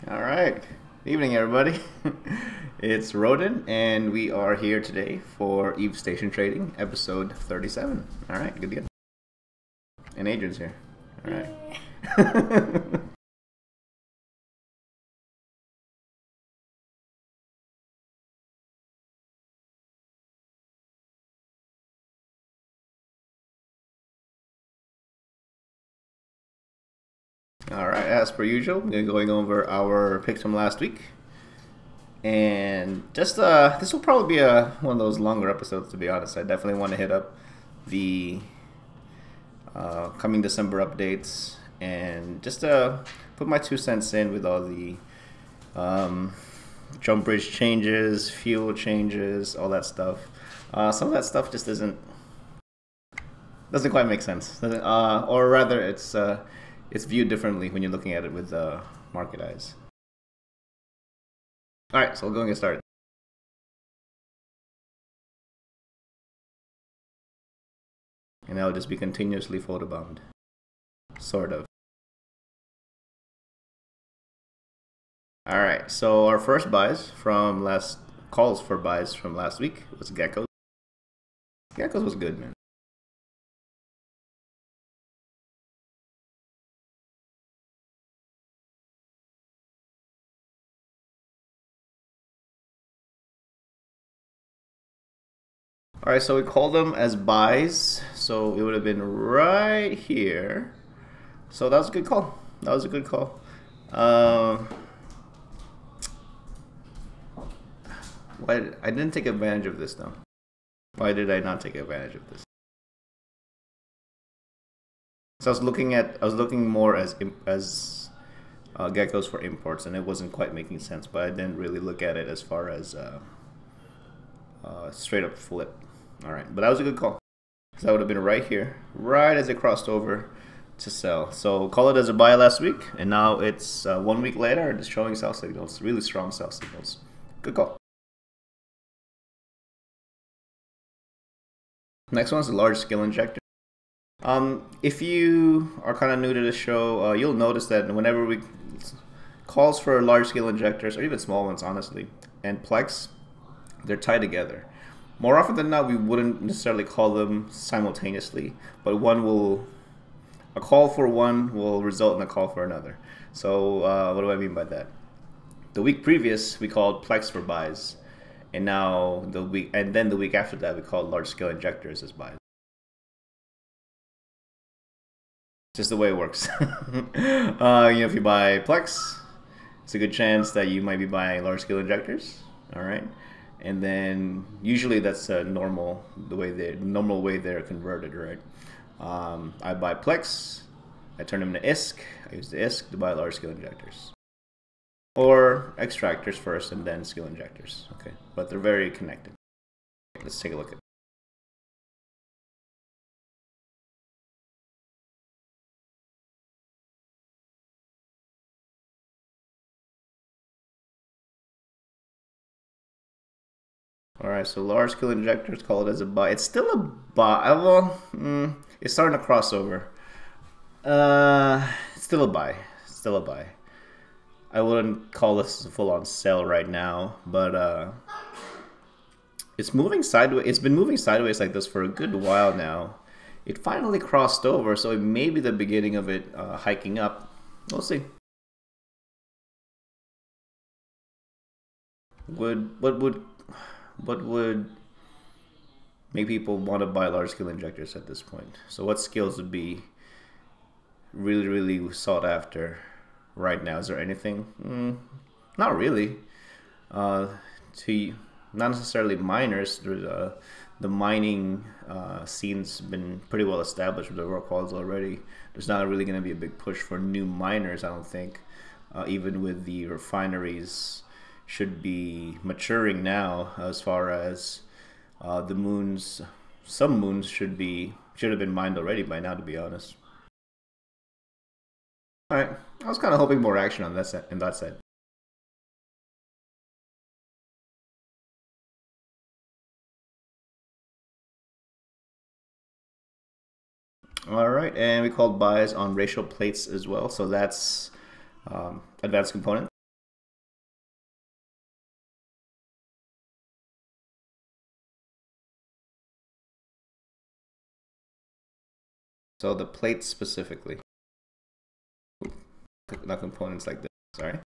All right. Evening, everybody. It's Rodin, and we are here today for Eve Station Trading, episode 37. All right, good to go. And Adrian's here. All right. All right, as per usual, we're going over our picks from last week. And just this will probably be one of those longer episodes, to be honest. I definitely want to hit up the coming December updates and just put my 2 cents in with all the jump bridge changes, fuel changes, all that stuff. Some of that stuff just doesn't quite make sense, or rather, it's viewed differently when you're looking at it with market eyes. All right, so we'll go and get started. And that'll just be continuously photobombed. Sort of. Alright, so our first buys from calls for buys from last week was Geckos. Geckos was good, man. Alright, so we called them as buys, so it would have been right here. So that was a good call. That was a good call. Why I didn't take advantage of this though? Why did I not take advantage of this? So I was looking more as geckos for imports, and it wasn't quite making sense. But I didn't really look at it as far as straight up flip. All right, but that was a good call. So that would have been right here, right as it crossed over to sell. So call it as a buy last week, and now it's 1 week later, it's showing sell signals, really strong sell signals. Good call. Next one's the large scale injector. If you are kind of new to the show, you'll notice that whenever we calls for large scale injectors, or even small ones, honestly, and Plex, they're tied together. More often than not, we wouldn't necessarily call them simultaneously, but a call for one will result in a call for another. So what do I mean by that? The week previous, we called Plex for buys, and now the week after that, we called large scale injectors as buys. Just the way it works. If you buy Plex, it's a good chance that you might be buying large scale injectors. All right. And then usually that's normal way they're converted, right? I buy Plex, I turn them into ISK, I use the ISK to buy large scale injectors. Or extractors first and then scale injectors, okay? But they're very connected. Let's take a look at it. Alright, so large scale injectors, call it as a buy. It's still a buy. Well, it's starting to cross over. It's still a buy. Still a buy. I wouldn't call this a full-on sell right now, but it's moving sideways. It's been moving sideways like this for a good while now. It finally crossed over, so it may be the beginning of it hiking up. We'll see. What would make people want to buy large scale injectors at this point? So what skills would be really, really sought after right now? Is there anything? Not really. Not necessarily miners. The mining scene's been pretty well established with the rock calls already. There's not really going to be a big push for new miners, I don't think. Even with the refineries should be maturing now, as far as the moons. Some moons should have been mined already by now, to be honest. All right, I was kind of hoping more action on that side. All right, and we called buys on racial plates as well, so that's advanced component. So the plates specifically, not components like this, sorry.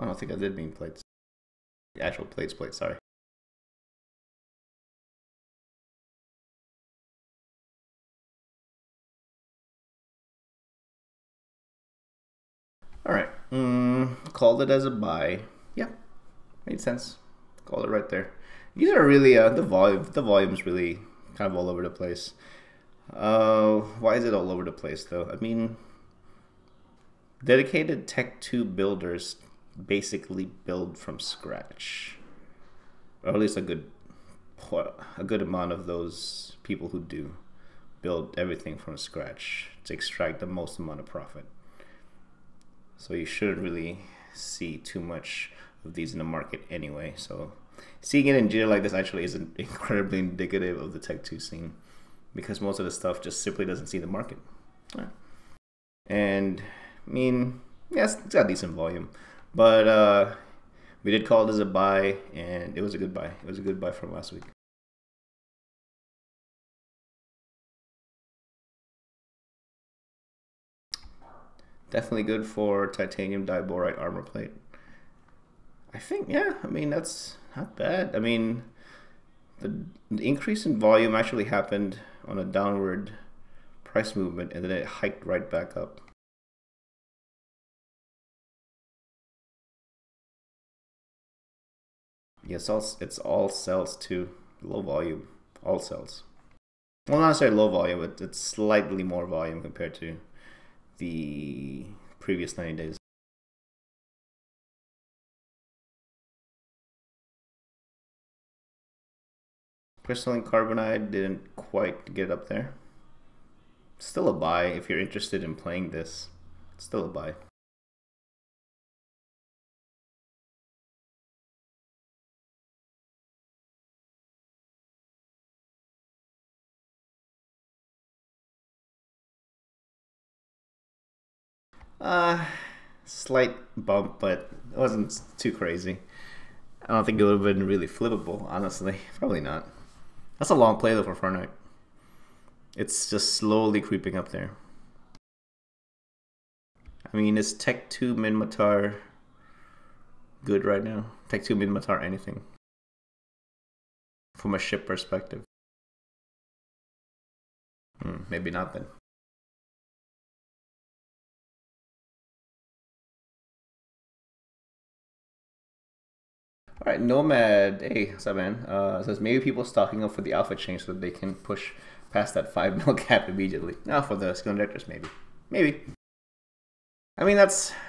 I don't think I did mean plates. The actual plates, sorry. All right, called it as a buy. Yeah, made sense. Called it right there. These are really the volume's really kind of all over the place. Why is it all over the place though? I mean, dedicated Tech 2 builders basically build from scratch, or at least a good amount of those people who do build everything from scratch to extract the most amount of profit. So you shouldn't really see too much of these in the market anyway. So seeing it in jitter like this actually isn't incredibly indicative of the Tech 2 scene, because most of the stuff just simply doesn't see the market. And I mean, yes, it's got decent volume, but we did call it as a buy, and it was a good buy. It was a good buy from last week. Definitely good for titanium diborite armor plate. I think, yeah, I mean, that's not bad. I mean, the increase in volume actually happened on a downward price movement, and then it hiked right back up. Yes, it's all cells too. Low volume, all cells. Well, not necessarily low volume, but it's slightly more volume compared to the previous 90 days. Crystalline carbonide didn't quite get up there. Still a buy if you're interested in playing this. Still a buy. Slight bump, but it wasn't too crazy. I don't think it would have been really flippable, honestly. Probably not. That's a long play though for Fortnite. It's just slowly creeping up there. I mean, is Tech 2 Minmatar good right now? Tech 2 Minmatar anything? From a ship perspective? Maybe not then. All right, Nomad. Hey, what's up, man? Says maybe people stocking up for the alpha change so that they can push past that 5 mil cap immediately. Now for the skill injectors, maybe. I mean,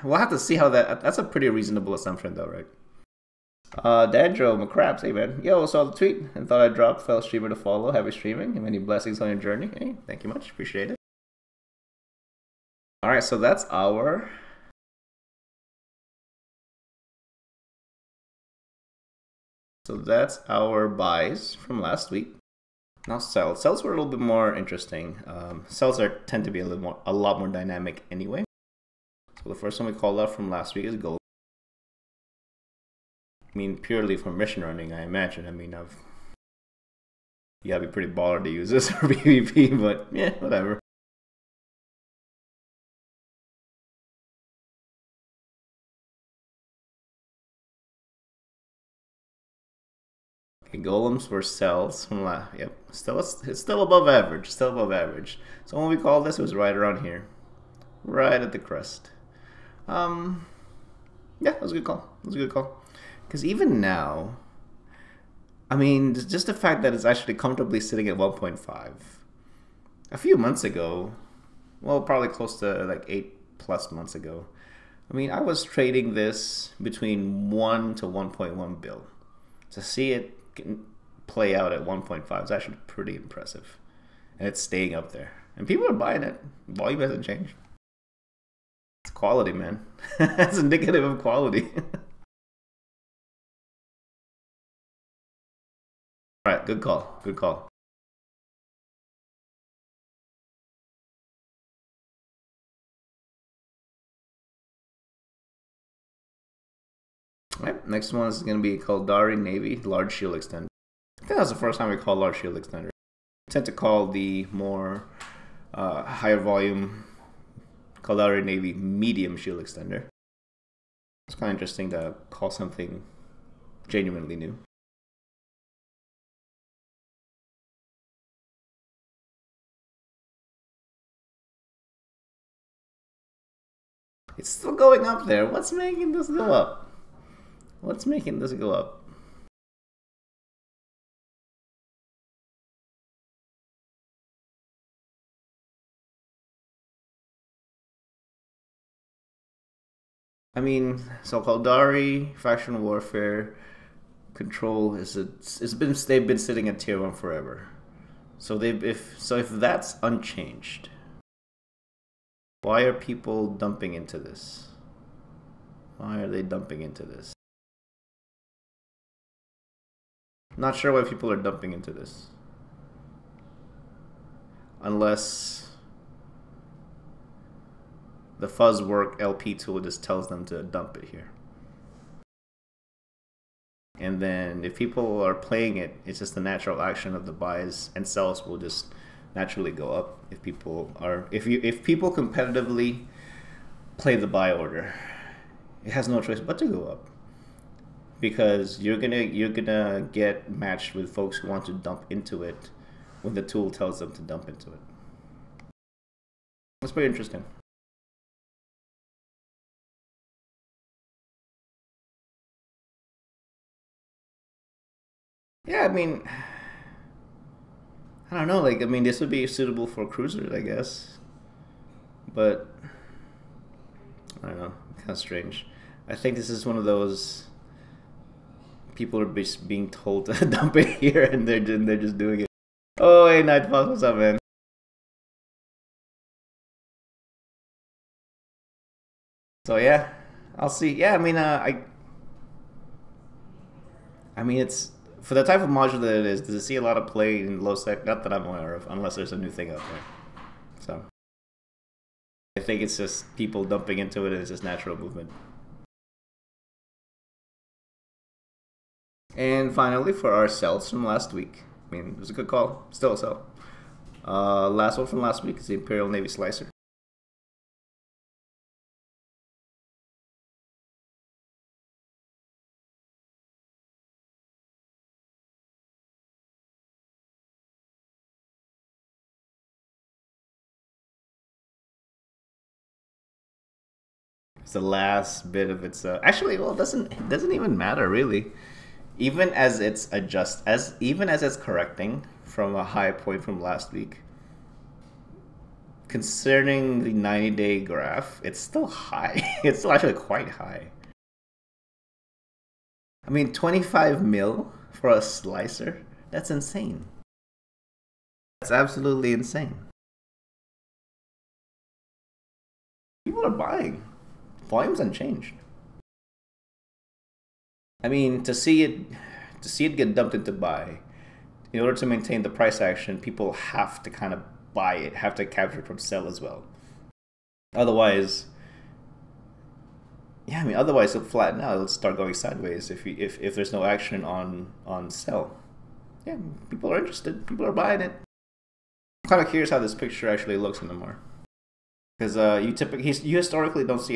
we'll have to see how that's a pretty reasonable assumption though, right? Dandro McCraps, hey man. Yo, saw the tweet and thought I'd drop fellow streamer to follow. Happy streaming and many blessings on your journey. Hey, thank you much. Appreciate it. All right, so that's our buys from last week. Now cells. Cells were a little bit more interesting. Cells tend to be a lot more dynamic anyway. So the first one we called out from last week is gold. I mean, purely for mission running, I imagine. I mean, you gotta be pretty baller to use this for PvP, but yeah, whatever. Okay, golems were cells from yep, it's still above average, So when we called this, it was right around here, right at the crest. Yeah, that was a good call. Because even now, I mean, just the fact that it's actually comfortably sitting at 1.5. A few months ago, well, probably close to like 8+ months ago, I mean, I was trading this between 1 to 1.1 bill. To see it play out at 1.5 is actually pretty impressive. And it's staying up there. And people are buying it. Volume hasn't changed. It's quality, man. That's indicative of quality. All right, good call. Good call. All right, next one is going to be called Dari Navy Large Shield Extender. I think that's the first time we call large shield extender. I tend to call the more higher volume Caldari Navy medium shield extender. It's kind of interesting to call something genuinely new. It's still going up there. What's making this go up? What's making this go up? I mean, so Caldari faction warfare control they've been sitting at tier 1 forever. So if that's unchanged, why are people dumping into this? Why are they dumping into this? Not sure why people are dumping into this. Unless the Fuzzwork LP tool just tells them to dump it here. And then if people are playing it, it's just the natural action of the buys and sells will just naturally go up if people competitively play the buy order. It has no choice but to go up. Because you're gonna get matched with folks who want to dump into it when the tool tells them to dump into it. That's pretty interesting. Yeah, I mean, I don't know. Like, I mean, this would be suitable for cruisers, I guess. But I don't know. Kind of strange. I think this is one of those people are being told to dump it here, and they're just doing it. Oh, hey, Nightfox, what's up, man? So yeah, I'll see. Yeah, I mean, it's for the type of module that it is. Does it see a lot of play in low sec? Not that I'm aware of, unless there's a new thing out there. So I think it's just people dumping into it, and it's just natural movement. And finally, for our sells from last week, I mean, it was a good call. Still a sell. Last one from last week is the Imperial Navy Slicer. It's the last bit of its. Actually, well, it doesn't even matter really. Even as it's even as it's correcting from a high point from last week. Concerning the 90-day graph, it's still high. It's still actually quite high. I mean, 25 mil for a slicer? That's insane. That's absolutely insane. People are buying. Volume's unchanged. I mean, to see it get dumped into buy, in order to maintain the price action, people have to kind of buy it, have to capture it from sell as well. Otherwise, yeah, I mean, otherwise it'll flatten out. It'll start going sideways if there's no action on sell. Yeah, people are interested. People are buying it. I'm kind of curious how this picture actually looks in the MAR, because you historically don't see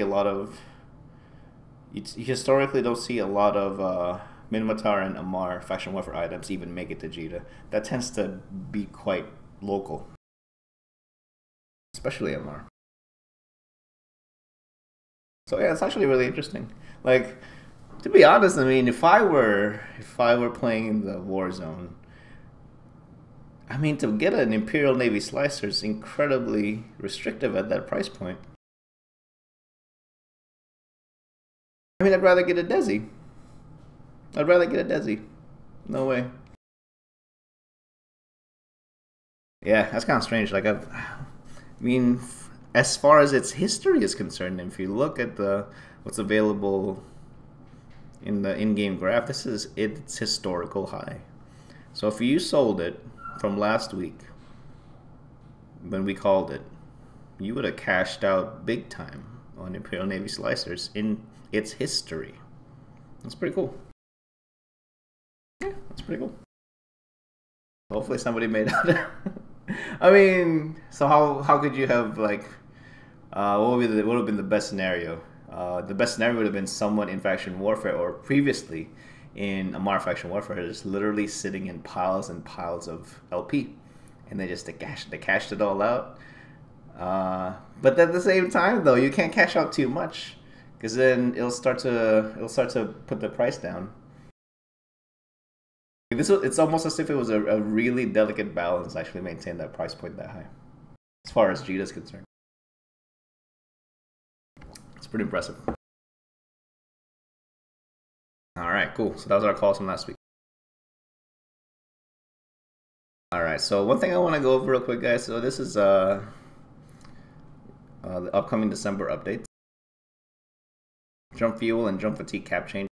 a lot of Minmatar and Amar faction warfare items even make it to Jita. That tends to be quite local, especially Amar. So yeah, it's actually really interesting. Like, to be honest, I mean, if I were playing in the war zone, I mean, to get an Imperial Navy Slicer is incredibly restrictive at that price point. I mean, I'd rather get a Desi. I'd rather get a Desi. No way. Yeah, that's kind of strange. Like, I mean, as far as its history is concerned, if you look at what's available in the in-game graph, this is its historical high. So if you sold it from last week when we called it, you would have cashed out big time on Imperial Navy slicers in its history. That's pretty cool. Yeah, that's pretty cool. Hopefully somebody made out. I mean, so how could you have like what would have been the best scenario? The best scenario would have been someone in faction warfare or previously in a modern faction warfare just literally sitting in piles and piles of LP, and they cashed it all out. But at the same time, though, you can't cash out too much because then it'll start to put the price down. It's almost as if it was a really delicate balance to actually maintain that price point that high, as far as Jita is concerned. It's pretty impressive. All right, cool. So that was our calls from last week. All right, so one thing I want to go over real quick, guys. So this is the upcoming December updates. Jump fuel and jump fatigue cap change.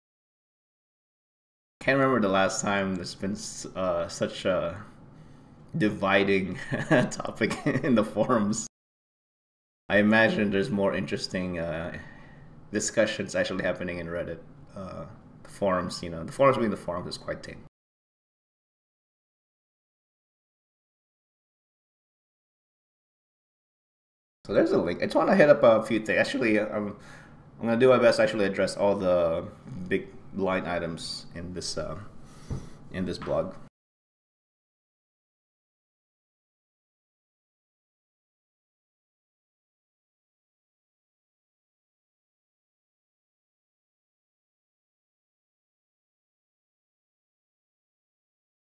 Can't remember the last time there's been such a dividing topic in the forums. I imagine there's more interesting discussions actually happening in Reddit. The forums, the forums being the forums is quite tame. So there's a link. I just want to hit up a few things. Actually, I'm gonna do my best to actually address all the big line items in this blog.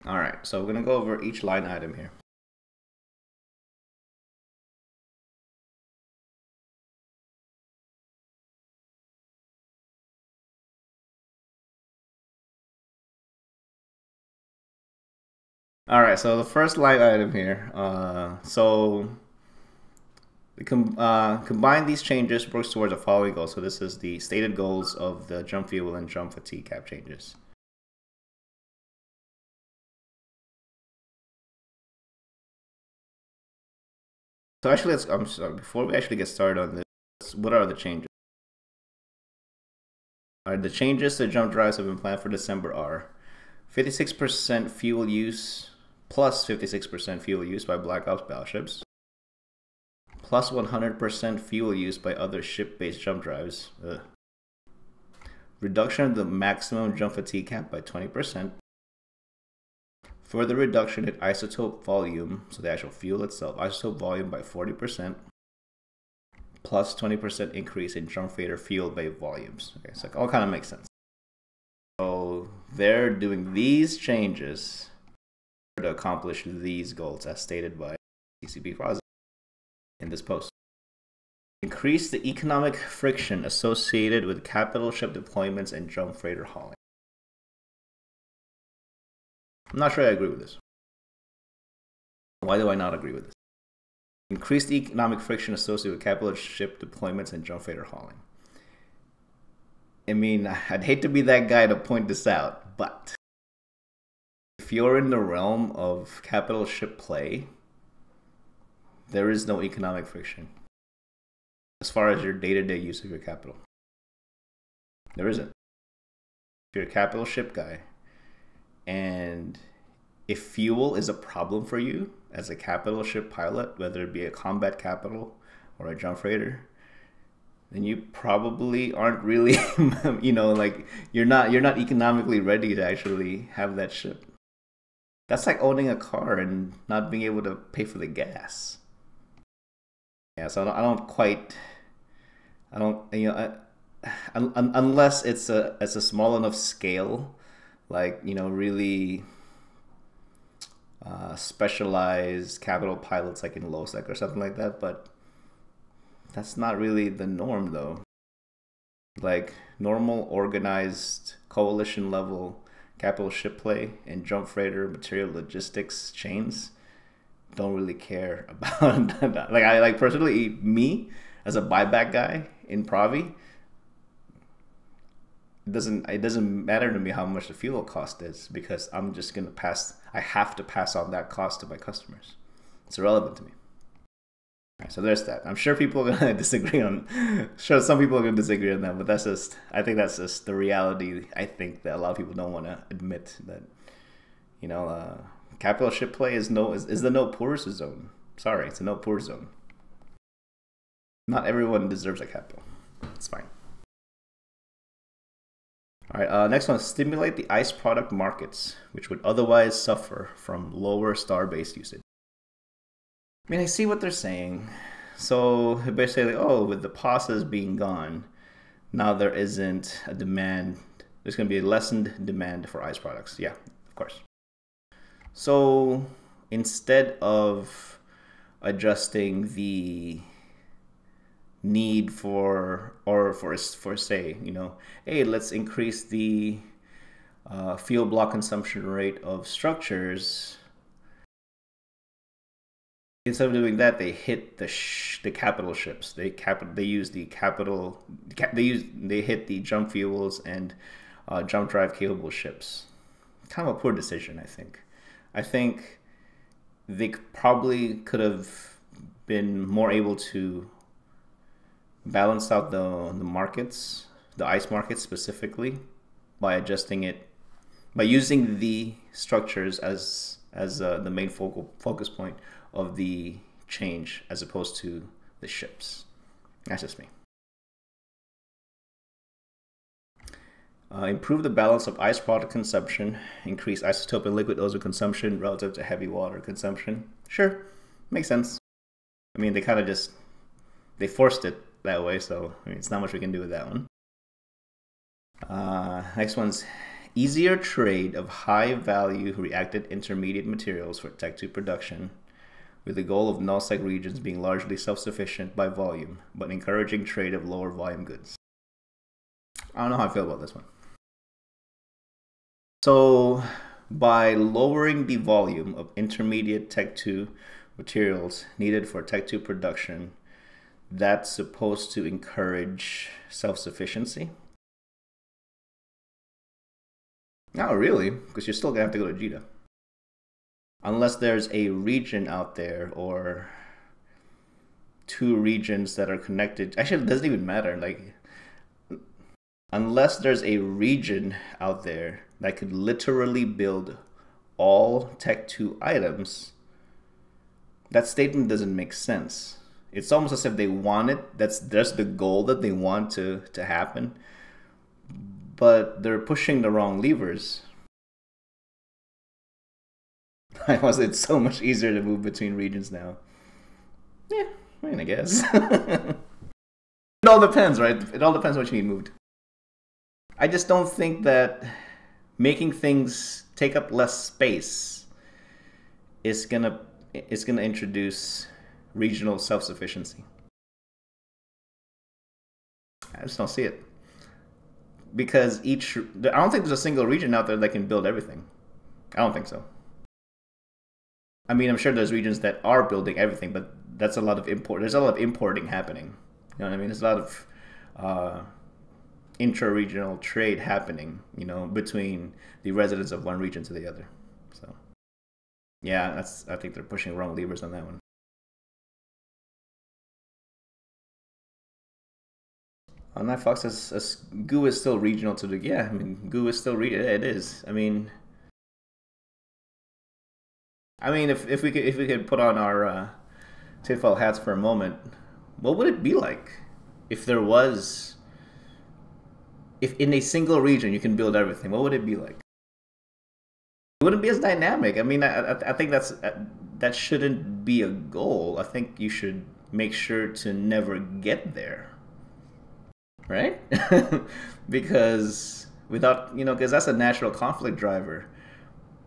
All right, so we're gonna go over each line item here. All right, so the first line item here. Combine these changes works towards the following goals. So this is the stated goals of the jump fuel and jump fatigue cap changes. So actually, I'm sorry, before we actually get started on this, what are the changes? All right, the changes to jump drives have been planned for December are 56% fuel use plus 56% fuel use by Black Ops battleships, plus 100% fuel use by other ship-based jump drives, reduction of the maximum jump fatigue cap by 20%, further reduction in isotope volume, so the actual fuel itself, isotope volume by 40%, plus 20% increase in jump freighter fuel bay volumes. Okay, so it all kind of makes sense. So they're doing these changes to accomplish these goals as stated by CCP Plaza in this post. Increase the economic friction associated with capital ship deployments and jump freighter hauling. I'm not sure I agree with this. Why do I not agree with this? Increase the economic friction associated with capital ship deployments and jump freighter hauling. I mean, I'd hate to be that guy to point this out, but if you're in the realm of capital ship play, there is no economic friction as far as your day-to-day use of your capital. There isn't. If you're a capital ship guy, and if fuel is a problem for you as a capital ship pilot, whether it be a combat capital or a jump freighter, then you probably aren't really, like you're not economically ready to actually have that ship. That's like owning a car and not being able to pay for the gas. Yeah, so unless it's a small enough scale, like really specialized capital pilots like in LOSEC or something like that, but that's not really the norm though. Like normal organized coalition level capital ship play and jump freighter material logistics chains, don't really care about that. Like, I like personally, me as a buyback guy in Provi, it doesn't matter to me how much the fuel cost is, because I'm just gonna I have to pass on that cost to my customers. It's irrelevant to me. All right, so there's that. I'm sure people are gonna disagree on. Sure, some people are gonna disagree on that, but I think that's just the reality. I think that a lot of people don't want to admit that. Capital ship play is the no poor zone. Sorry, it's a no poor zone. Not everyone deserves a capital. It's fine. All right, next one, stimulate the ICE product markets, which would otherwise suffer from lower star-based usage. I mean, I see what they're saying. So basically, with the POSs being gone, now there isn't a demand. There's going to be a lessened demand for ICE products. Yeah, of course. So instead of adjusting the need for say, hey, let's increase the fuel block consumption rate of structures. Instead of doing that, they hit the capital ships. They hit the jump fuels and jump drive capable ships. Kind of a poor decision, I think. I think they probably could have been more able to balance out the markets, the ICE markets specifically, by adjusting it, by using the structures as the main focus point of the change, as opposed to the ships. That's just me. Improve the balance of ICE product consumption, increase isotope and liquid ozone consumption relative to heavy water consumption. Sure, makes sense. I mean, they forced it that way, so it's not much we can do with that one. Next one's easier trade of high value reacted intermediate materials for Tech 2 production, with the goal of null-sec regions being largely self-sufficient by volume, but encouraging trade of lower volume goods. I don't know how I feel about this one. So by lowering the volume of intermediate Tech 2 materials needed for Tech 2 production, that's supposed to encourage self-sufficiency? Not really, because you're still gonna have to go to JITA. Unless there's a region out there, or two regions that are connected. Actually, it doesn't even matter. Like, unless there's a region out there that could literally build all Tech 2 items, that statement doesn't make sense. It's almost as if they want it. That's the goal that they want to happen. But they're pushing the wrong levers. It's so much easier to move between regions now. Yeah, I mean, I guess. It all depends, right? It all depends what you need moved. I just don't think that making things take up less space is gonna introduce regional self-sufficiency. I just don't see it. Because I don't think there's a single region out there that can build everything. I don't think so. I mean, I'm sure there's regions that are building everything, but that's a lot of import. There's a lot of importing happening. You know what I mean? There's a lot of intra-regional trade happening, between the residents of one region to the other. So, yeah, I think they're pushing wrong levers on that one. Night Fox says GU is still regional to the. Yeah, I mean, GU is still regional. It is. I mean, if we could put on our tinfoil hats for a moment, what would it be like if in a single region you can build everything? What would it be like? It wouldn't be as dynamic. I mean, I think that shouldn't be a goal. I think you should make sure to never get there, right? Because because that's a natural conflict driver.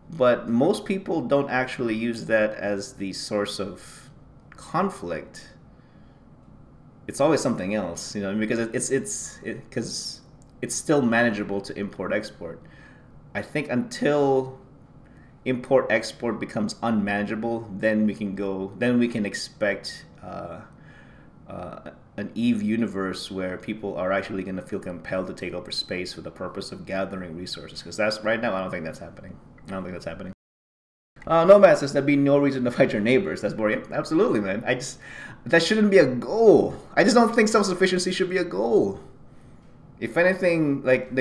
But most people don't actually use that as the source of conflict. It's always something else, because it's still manageable to import export. I think until import export becomes unmanageable, then we can expect an Eve universe where people are actually going to feel compelled to take over space for the purpose of gathering resources. Because that's right now, I don't think that's happening. I don't think that's happening. Nomad says there'd be no reason to fight your neighbors. That's boring. Yep, absolutely, man. That shouldn't be a goal. I just don't think self-sufficiency should be a goal. If anything, like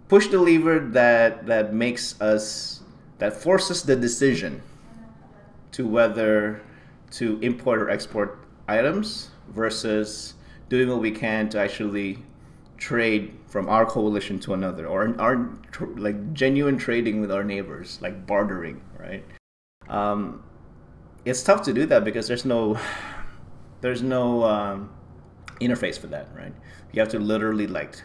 push the lever that makes us, that forces the decision to whether to import or export items versus doing what we can to actually trade from our coalition to another, or our like genuine trading with our neighbors, like bartering, right? It's tough to do that because there's no interface for that, right? You have to literally like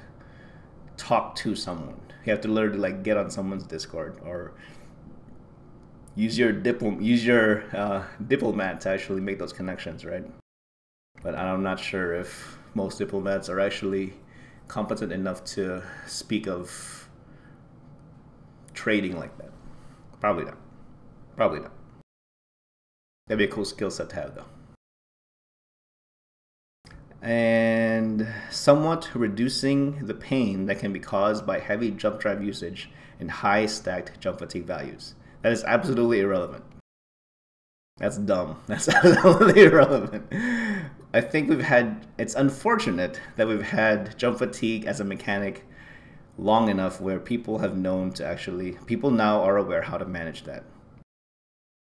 talk to someone. You have to literally like get on someone's Discord or use your diplomat to actually make those connections, right? But I'm not sure if most diplomats are actually competent enough to speak of trading like that. Probably not. Probably not. That'd be a cool skill set to have, though. And somewhat reducing the pain that can be caused by heavy jump drive usage and high stacked jump fatigue values. That is absolutely irrelevant. That's dumb. That's absolutely irrelevant. I think it's unfortunate that we've had jump fatigue as a mechanic long enough where people have known to people now are aware how to manage that.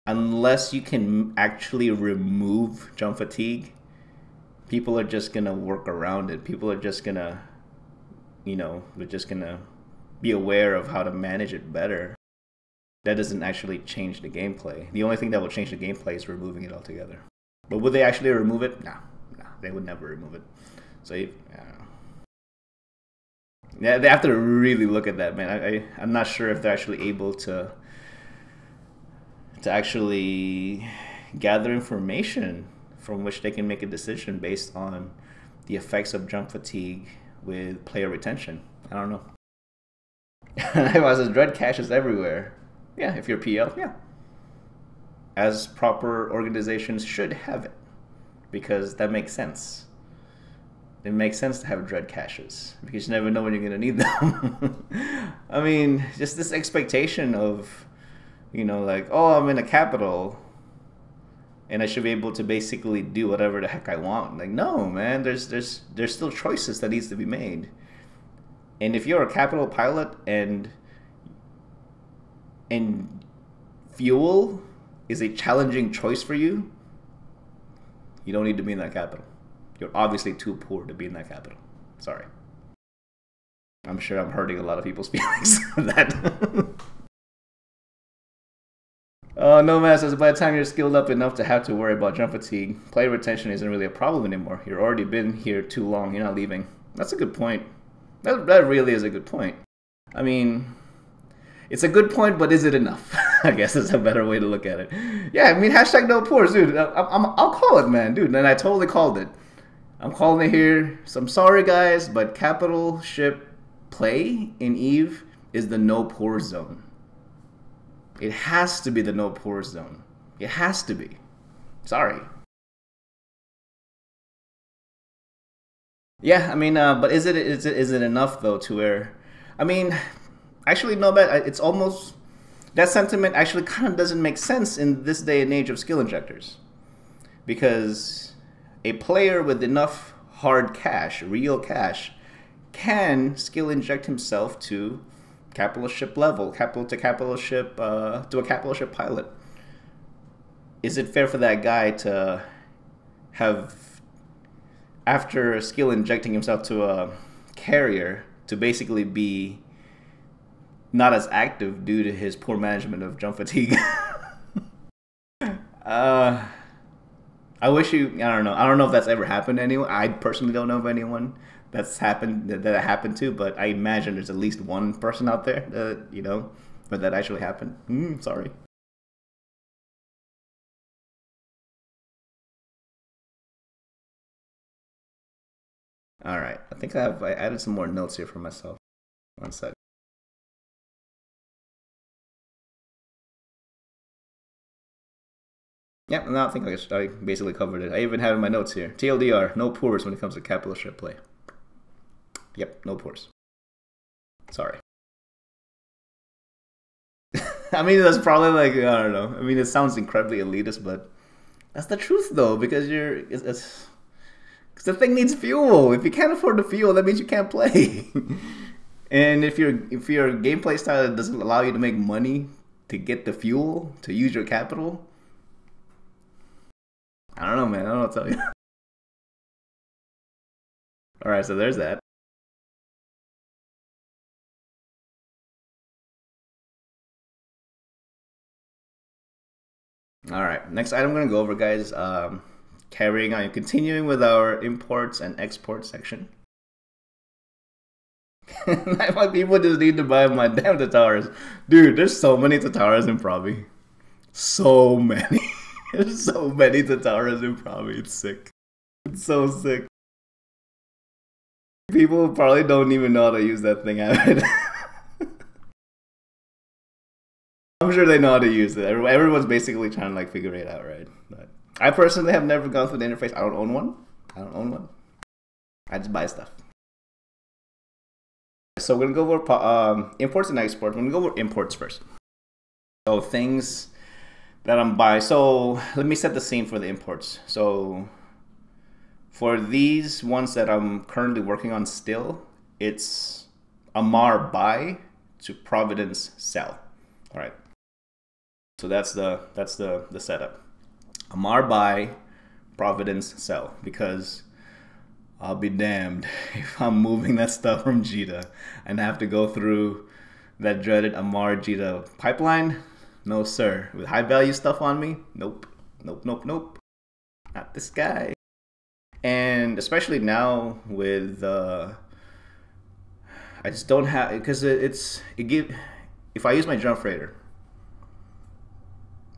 Unless you can actually remove jump fatigue, people are just gonna work around it. People are just gonna, they're just gonna be aware of how to manage it better. That doesn't actually change the gameplay. The only thing that will change the gameplay is removing it altogether. But would they actually remove it? No, they would never remove it. So, yeah, they have to really look at that, man. I'm not sure if they're actually able to actually gather information from which they can make a decision based on the effects of jump fatigue with player retention. I don't know. It was dread caches everywhere. Yeah, if you're PL, yeah. As proper organizations should have it, because that makes sense. It makes sense to have dread caches, because you never know when you're going to need them. I mean, just this expectation of, like, oh, I'm in a capital, and I should be able to basically do whatever the heck I want. Like, no, man, there's still choices that needs to be made. And if you're a capital pilot and fuel is a challenging choice for you, you don't need to be in that capital. You're obviously too poor to be in that capital. Sorry. I'm sure I'm hurting a lot of people's feelings with that. Nomad says, by the time you're skilled up enough to have to worry about jump fatigue, player retention isn't really a problem anymore. You've already been here too long. You're not leaving. That's a good point. That really is a good point. I mean, it's a good point, but is it enough? I guess that's a better way to look at it. Yeah, I mean, hashtag no poors, dude. I'll call it, man, dude. And I totally called it. I'm calling it here. So I'm sorry, guys, but capital ship play in Eve is the no poor zone. It has to be the no poor zone. It has to be. Sorry. Yeah, I mean, but is it enough though to where? I mean, actually, no, but it's almost, that sentiment actually kind of doesn't make sense in this day and age of skill injectors, because a player with enough hard cash, real cash, can skill inject himself to capitalist ship level, to a capitalist ship pilot. Is it fair for that guy to have, after skill injecting himself to a carrier, to basically be not as active due to his poor management of jump fatigue? I don't know if that's ever happened to anyone. I personally don't know of anyone that happened to, but I imagine there's at least one person out there that, where that actually happened. Sorry. All right, I think I added some more notes here for myself. One sec. Yep, no, I think I basically covered it. I even have in my notes here. TLDR, no poors when it comes to capital ship play. Yep, no poors. Sorry. I mean, that's probably like, I don't know. I mean, it sounds incredibly elitist, but that's the truth though, because because the thing needs fuel. If you can't afford the fuel, that means you can't play. And if your gameplay style doesn't allow you to make money to get the fuel, to use your capital, I don't know, man. I don't know what to tell you. Alright, so there's that. Alright, next item I'm going to go over, guys. Carrying on, continuing with our imports and export section. My people just need to buy my damn Tataras. Dude, there's so many Tataras in Provi. So many. There's so many Tataras in Provi. It's sick. It's so sick. People probably don't even know how to use that thing. I'm sure they know how to use it. Everyone's basically trying to like figure it out, right? But I personally have never gone through the interface. I don't own one. I just buy stuff. So we're gonna go over imports and exports. We're gonna go over imports first. So things that I'm buying. So let me set the scene for the imports. So for these ones that I'm currently working on still, it's Amar buy to Providence sell. All right. So that's the setup. Amar buy, Providence sell, because I'll be damned if I'm moving that stuff from Jita and have to go through that dreaded Amar Jita pipeline. No sir. With high value stuff on me, nope. Not this guy. And especially now with I just don't have, because if I use my jump freighter,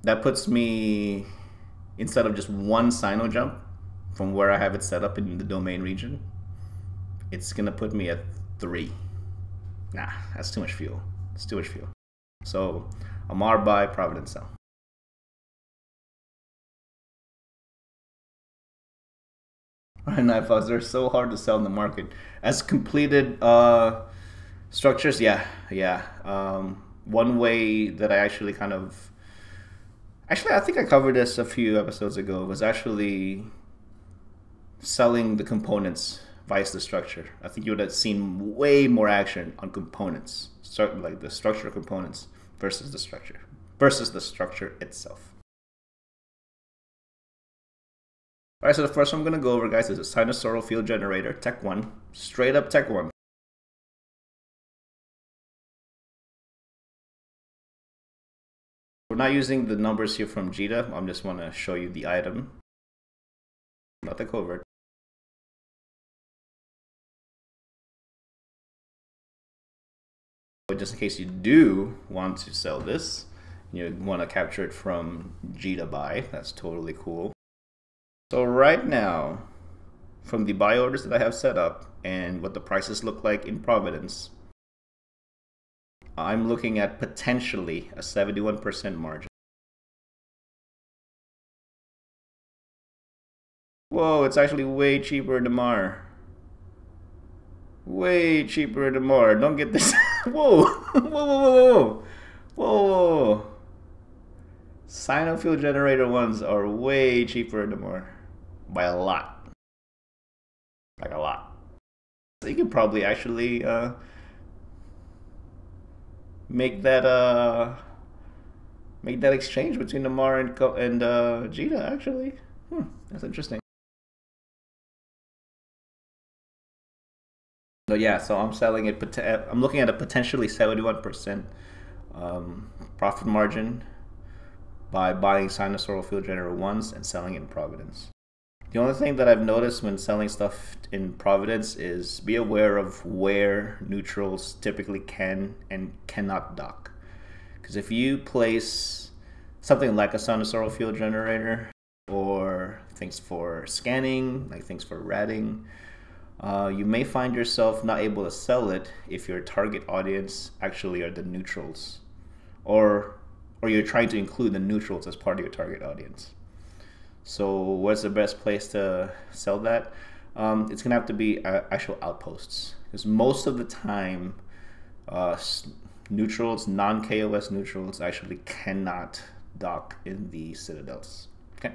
that puts me, instead of just one sino jump from where I have it set up in the domain region, it's gonna put me at 3. Nah, that's too much fuel. It's too much fuel. So Amar buy, Providence sell. Nightfox, they're so hard to sell in the market. As completed structures, yeah. One way that I actually I think I covered this a few episodes ago, was actually selling the components vice the structure. I think you would have seen way more action on components, like the structure components versus the structure itself. All right, so the first one I'm going to go over, guys, is a sinusoidal field generator, Tech 1, straight up Tech 1. We're not using the numbers here from Jita. I just want to show you the item, not the covert. But just in case you do want to sell this, you want to capture it from Jita buy. That's totally cool. So right now, from the buy orders that I have set up and what the prices look like in Providence, I'm looking at potentially a 71% margin. Whoa, it's actually way cheaper than Mar. Way cheaper than Mar. Don't get this. Whoa. Sino fuel generator ones are way cheaper than Mar. By a lot. Like a lot. So you could probably actually make that exchange between the Mar and Jita, actually. That's interesting. So yeah, so I'm selling it. I'm looking at a potentially 71% profit margin by buying sinusoidal field generator ones and selling it in Providence. The only thing that I've noticed when selling stuff in Providence is be aware of where neutrals typically can and cannot dock. Because if you place something like a sinusoidal field generator or things for scanning, like things for ratting, you may find yourself not able to sell it if your target audience actually are the neutrals, or you're trying to include the neutrals as part of your target audience. So where's the best place to sell that? It's gonna have to be actual outposts, because most of the time neutrals, non-KOS neutrals, actually cannot dock in the citadels. Okay.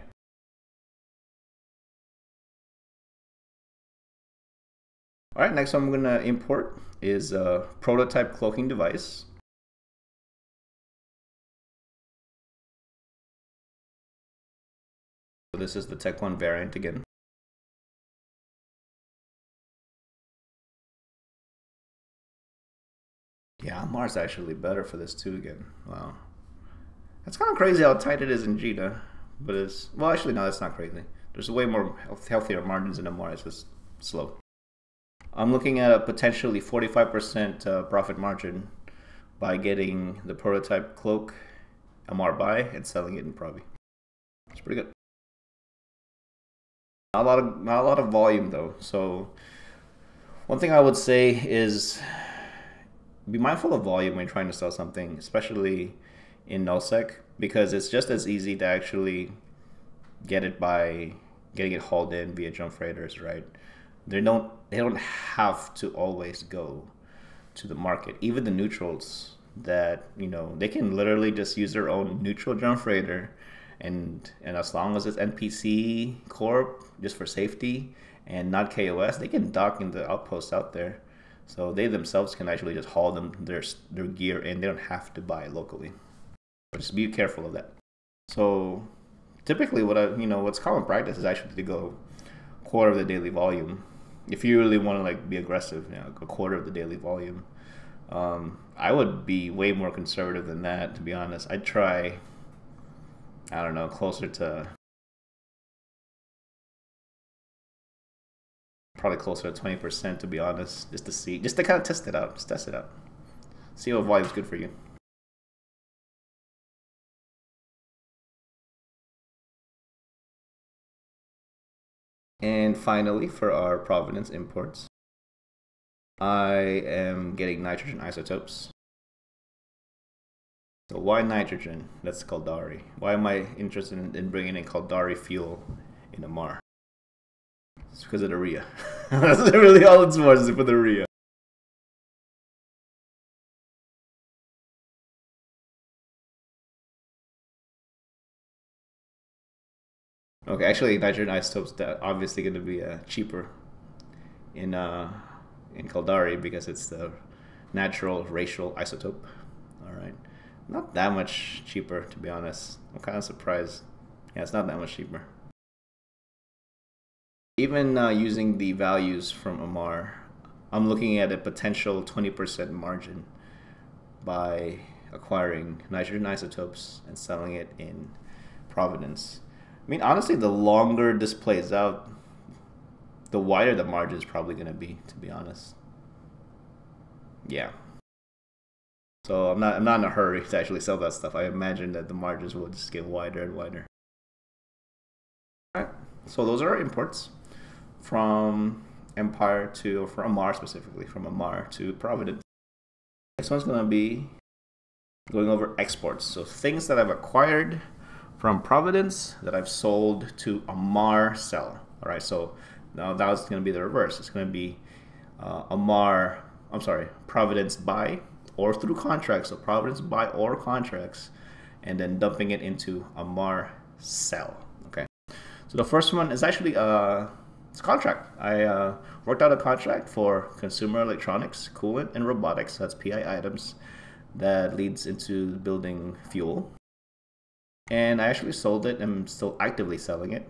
All right, next one I'm gonna import is a prototype cloaking device. So this is the Tech 1 variant again. Yeah, Mars actually better for this too again. Wow. That's kind of crazy how tight it is in Jita, but it's, well, actually, no, that's not crazy. There's way more healthier margins in MR, it's just slow. I'm looking at a potentially 45% profit margin by getting the prototype cloak MR buy and selling it in Provi. It's pretty good. Not a lot of volume though. So one thing I would say is be mindful of volume when trying to sell something, especially in nullsec, because it's just as easy to actually get it by getting it hauled in via jump freighters, right? They don't have to always go to the market. Even the neutrals that, you know, they can literally just use their own neutral jump freighter, and as long as it's NPC Corp, just for safety and not KOS, they can dock in the outposts out there. So they themselves can actually just haul them their gear in. They don't have to buy it locally. Just be careful of that. So typically what's common practice is actually to go quarter of the daily volume. If you really want to like be aggressive, you know, a quarter of the daily volume. I would be way more conservative than that, to be honest. I'd try, I don't know, closer to probably closer to 20%, to be honest, just to kind of test it out, just test it out, see what volume is good for you. And finally, for our provenance imports, I am getting nitrogen isotopes. So why nitrogen? That's Caldari. Why am I interested in bringing in Caldari fuel in MR? It's because of the RIA. That's really all it's for, is for the RIA. Okay, actually, nitrogen isotopes that obviously going to be cheaper in Caldari because it's the natural racial isotope. All right, not that much cheaper, to be honest. I'm kind of surprised. Yeah, it's not that much cheaper. Even using the values from MR, I'm looking at a potential 20% margin by acquiring nitrogen isotopes and selling it in Providence. I mean, honestly, the longer this plays out, the wider the margin is probably going to be honest. Yeah. So I'm not in a hurry to actually sell that stuff. I imagine that the margins will just get wider and wider. All right. So those are our imports from Empire to, or from Amar specifically, from Amar to Providence. Next one's going to be going over exports. So things that I've acquired from Providence that I've sold to Amar sell. All right, so now that's going to be the reverse. It's going to be Providence buy or through contracts. So Providence buy or contracts, and then dumping it into Amar sell. Okay, so the first one is actually it's a contract. I worked out a contract for consumer electronics, coolant, and robotics. That's PI items that leads into building fuel. And I actually sold it. I'm still actively selling it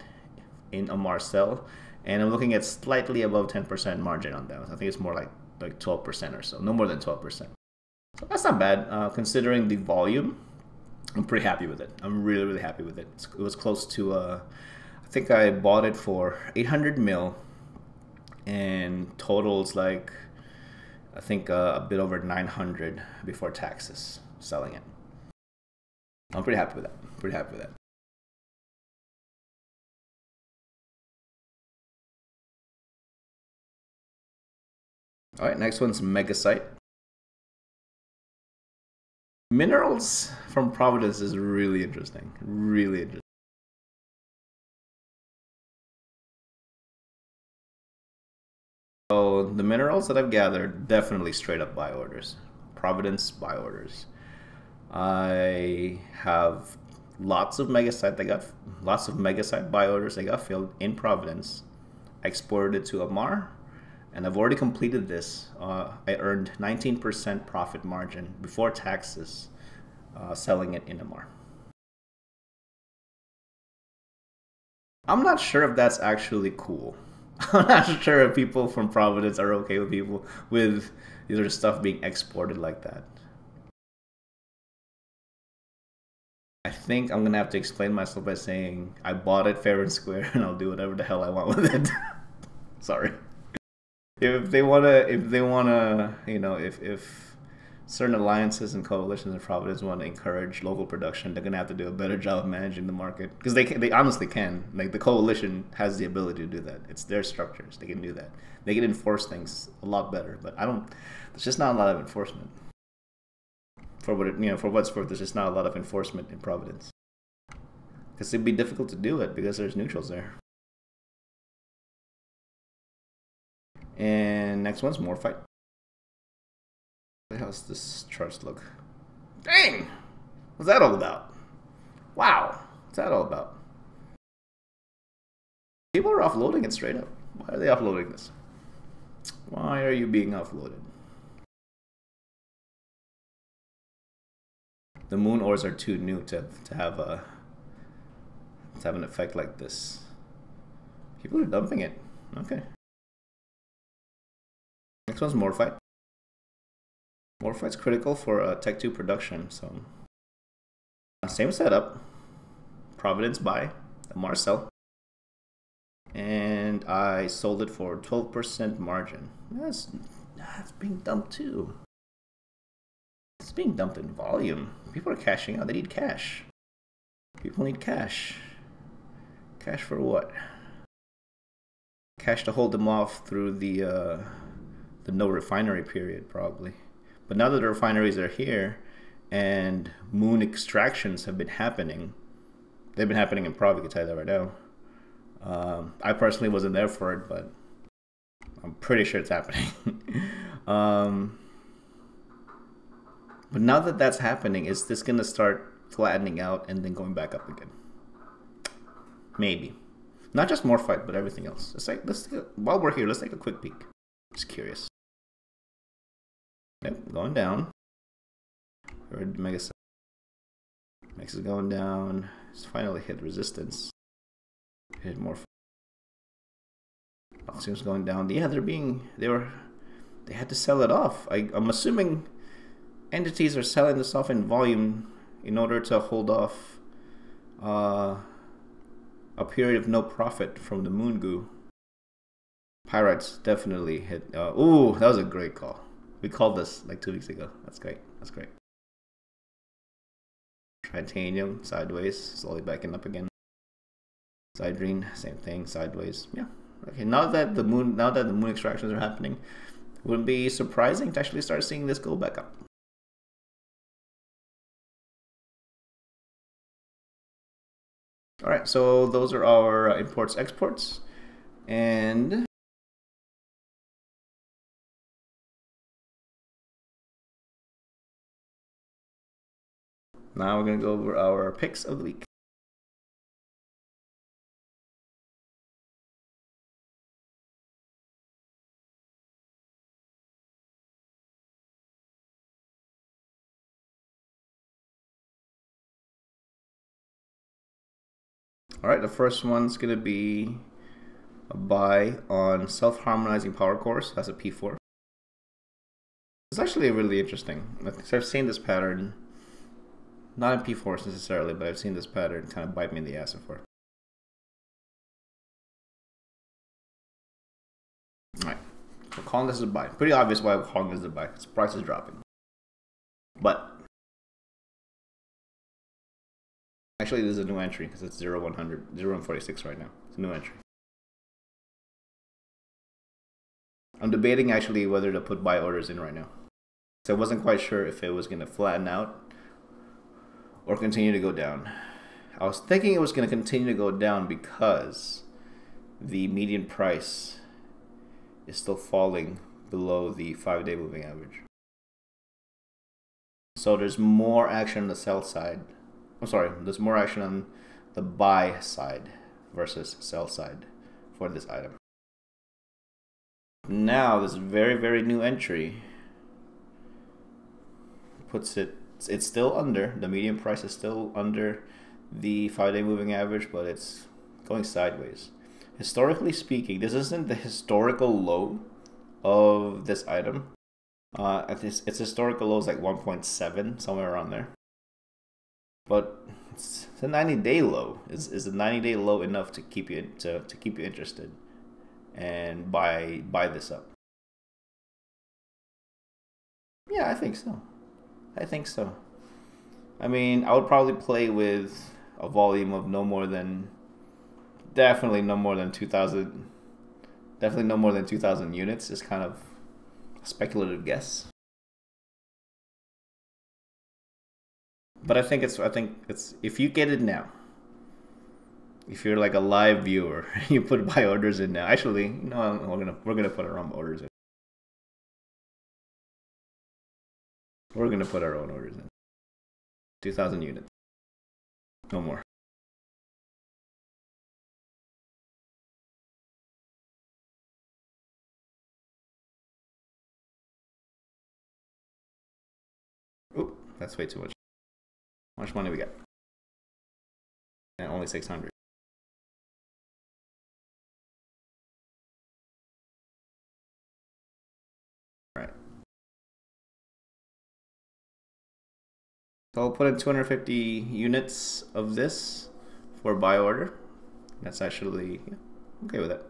in a Marcel, and I'm looking at slightly above 10% margin on that. I think it's more like 12% or so, no more than 12%. So that's not bad considering the volume. I'm pretty happy with it. I'm really happy with it. It was close to, I think I bought it for 800 mil, and totals like, I think a bit over 900 before taxes selling it. I'm pretty happy with that. Pretty happy with that. All right, next one's Megasite. Minerals from Providence is really interesting. Really interesting. So the minerals that I've gathered, definitely straight up buy orders. Providence buy orders. I have lots of megasite buy orders that got filled in Providence. I exported it to Amar, and I've already completed this. I earned 19% profit margin before taxes selling it in Amar. I'm not sure if that's actually cool. I'm not sure if people from Providence are okay with people with either stuff being exported like that. I think I'm gonna have to explain myself by saying I bought it fair and square, and I'll do whatever the hell I want with it. Sorry. If they wanna, you know, if certain alliances and coalitions in Providence want to encourage local production, they're gonna have to do a better job of managing the market, because they honestly can. Like, the coalition has the ability to do that. It's their structures. They can do that. They can enforce things a lot better. But I don't. There's just not a lot of enforcement. For what it, you know, for what's worth, there's just not a lot of enforcement in Providence. Because it'd be difficult to do it because there's neutrals there. And next one's more fight. How's this chart look? Dang! What's that all about? Wow! What's that all about? People are offloading it straight up. Why are they offloading this? Why are you being offloaded? The moon ores are too new to have an effect like this. People are dumping it. Okay. Next one's Morphite. Morphite's critical for Tech 2 production, so same setup. Providence buy, the Marcel, and I sold it for 12% margin. That's being dumped too. It's being dumped in volume. People are cashing out. They need cash. People need cash. Cash for what? Cash to hold them off through the no refinery period, probably. But now that the refineries are here and moon extractions have been happening, they've been happening in Providence, I can tell you that right now. I personally wasn't there for it, but I'm pretty sure it's happening. But now that that's happening, is this going to start flattening out and then going back up again? Maybe. Not just more fight, but everything else. While we're here, let's take a quick peek. Just curious. Yep, going down. Heard Megas is going down. It's finally hit resistance. Hit more. Oxygen's going down. Yeah, they had to sell it off. I'm assuming entities are selling this off in volume in order to hold off a period of no profit from the moon goo. Pyrites definitely hit. Ooh, that was a great call. We called this like 2 weeks ago. That's great. That's great. Titanium sideways, slowly backing up again. Sidrine, same thing, sideways. Yeah. Okay. Now that the moon extractions are happening, it wouldn't be surprising to actually start seeing this go back up. All right. So those are our imports, exports, and now we're going to go over our picks of the week. All right, the first one's going to be a buy on self-harmonizing power cores. That's a P4. It's actually really interesting. So I've seen this pattern, not in P4s necessarily, but I've seen this pattern kind of bite me in the ass before. All right, we're calling this a buy. Pretty obvious why we're calling this a buy. Its price is dropping. But actually, this is a new entry because it's 0-100, 0-146 right now. It's a new entry. I'm debating actually whether to put buy orders in right now. So I wasn't quite sure if it was going to flatten out or continue to go down. I was thinking it was going to continue to go down because the median price is still falling below the 5-day moving average. So there's more action on the sell side. I'm sorry, there's more action on the buy side versus sell side for this item. Now this very, very new entry puts it's still under, the median price is still under the 5-day moving average, but it's going sideways. Historically speaking, this isn't the historical low of this item. Its historical low is like 1.7, somewhere around there. But it's a 90-day low. Is a 90-day low enough to keep you to keep you interested and buy this up? Yeah, I think so. I think so. I mean, I would probably play with a volume of definitely no more than 2,000 units. Is kind of a speculative guess. But I think it's if you get it now, if you're like a live viewer, you put buy orders in now. Actually, no, we're gonna put our own orders in. We're gonna put our own orders in. 2,000 units, no more. Oop, that's way too much. How much money we got? And only 600. Right. So I'll put in 250 units of this for buy order. That's actually, yeah, okay with that.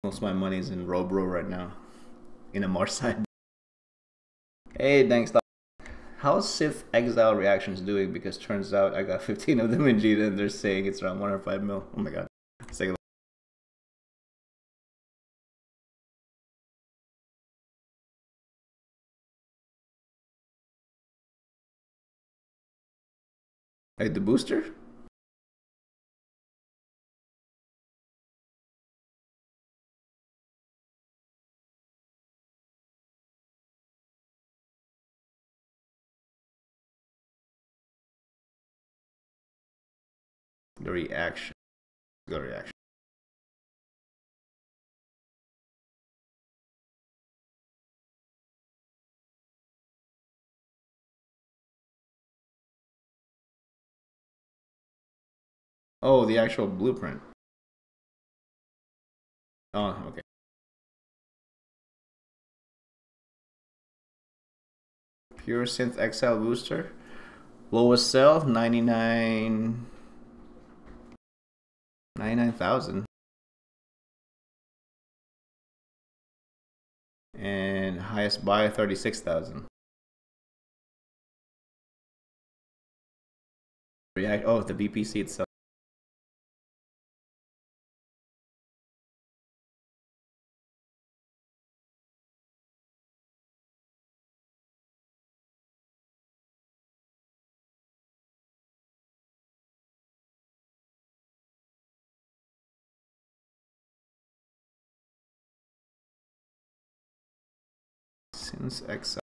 Most of my money's in Robro right now, in a Mars side. Hey, thanks. How's Sith Exile Reactions doing? Because turns out I got 15 of them in Jita and they're saying it's around 105 mil. Oh my god. Let's take a look. Hey, the booster? The reaction. Go reaction. Oh, the actual blueprint. Oh, okay. Pure Synth Exile booster. Lowest sell 99,000. And highest buy 36,000. React. Oh, the BPC itself. Since Exile.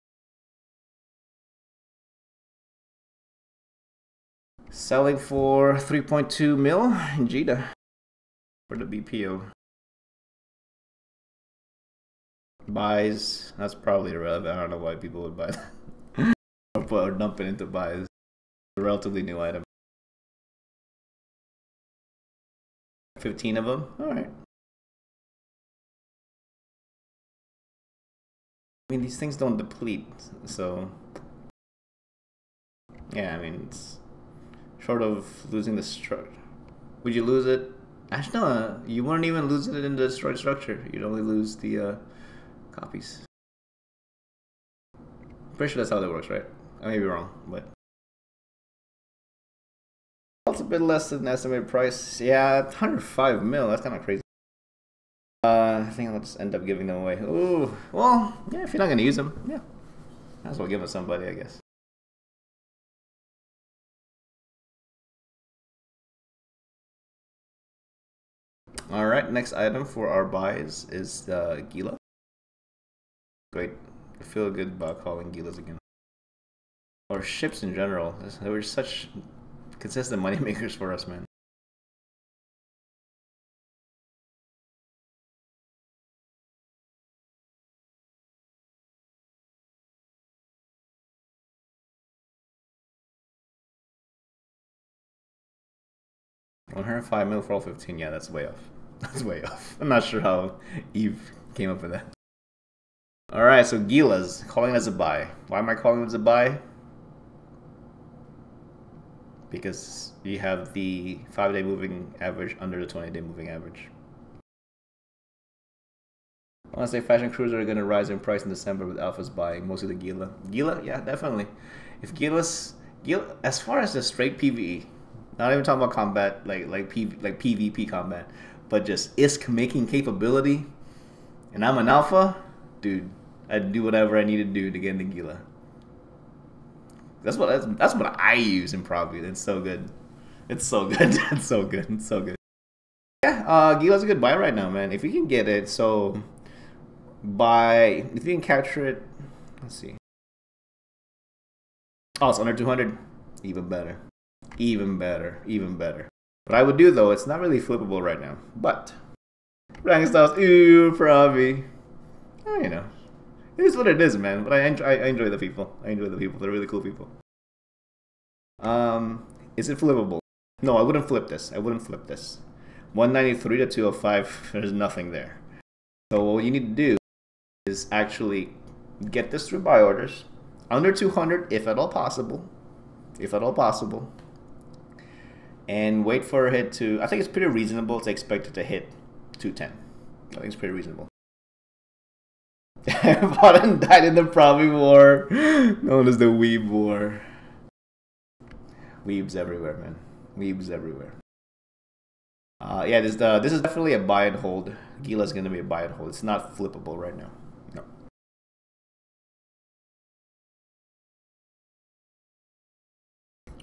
Selling for 3.2 mil in Jita for the BPO. Buys, that's probably irrelevant. I don't know why people would buy that. or dump it into buys. It's a relatively new item. 15 of them? Alright. I mean, these things don't deplete, so... Yeah, I mean, it's... Short of losing the structure. Would you lose it? Actually, no, you wouldn't even lose it in the destroyed structure. You'd only lose the copies. Pretty sure that's how that works, right? I may be wrong, but... It's a bit less than estimated price. Yeah, 105 mil, that's kind of crazy. I think I'll just end up giving them away. Ooh, well, yeah, if you're not going to use them, yeah. Might as well give them to somebody, I guess. All right, next item for our buys is Gila. Great, I feel good about calling Gilas again. Or ships in general. They were such consistent money makers for us, man. $105 for all 15. Yeah, that's way off. That's way off. I'm not sure how Eve came up with that. All right, so Gilas, calling it as a buy. Why am I calling it as a buy? Because you have the 5-day moving average under the 20-day moving average. I want to say fashion cruisers are going to rise in price in December with alphas buying, mostly the Gila. Gila, yeah, definitely. If Gila, as far as the straight PvE, not even talking about combat, like PvP combat, but just ISK making capability, and I'm an alpha, dude, I'd do whatever I need to do to get into Gila. That's what I use in Provi. It's so good. It's so good. It's so good. It's so good. Yeah, Gila's a good buy right now, man. If you can get it, so if you can capture it, let's see. Oh, it's under 200. Even better. Even better. Even better. What I would do though, it's not really flippable right now, but rank styles, ooh, Provi. Oh, you know. It is what it is, man. But I enjoy the people. I enjoy the people. They're really cool people. Is it flippable? No, I wouldn't flip this. I wouldn't flip this. 193 to 205. There's nothing there. So what you need to do is actually get this through buy orders under 200, if at all possible. If at all possible. And wait for a hit to. I think it's pretty reasonable to expect it to hit 210. I think it's pretty reasonable. Fought and died in the Provi War, known as the Weeb War. Weebs everywhere, man. Weebs everywhere. Yeah, this is definitely a buy and hold. Gila's gonna be a buy and hold. It's not flippable right now. No.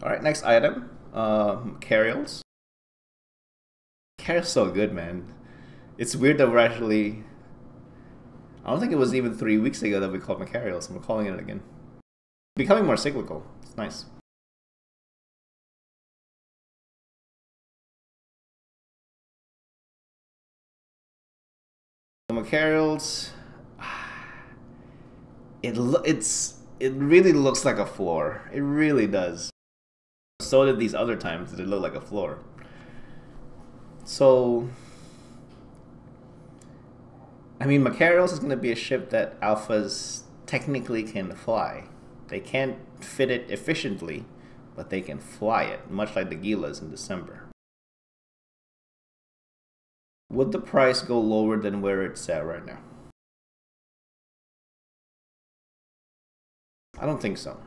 All right, next item. Carriels. Carriel's so good, man. It's weird that we're actually. I don't think it was even 3 weeks ago that we called Macariel, so we're calling it again. Becoming more cyclical. It's nice. The Macariels, it really looks like a floor. It really does. So did these other times that it looked like a floor. So I mean, Macarios is going to be a ship that alphas technically can fly. They can't fit it efficiently, but they can fly it, much like the Gilas in December. Would the price go lower than where it's at right now? I don't think so.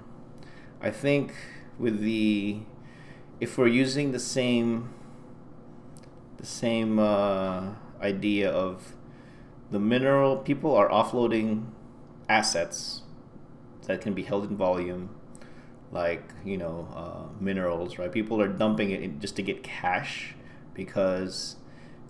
I think with if we're using the same idea of the mineral, people are offloading assets that can be held in volume, like, you know, minerals, right? People are dumping it in just to get cash because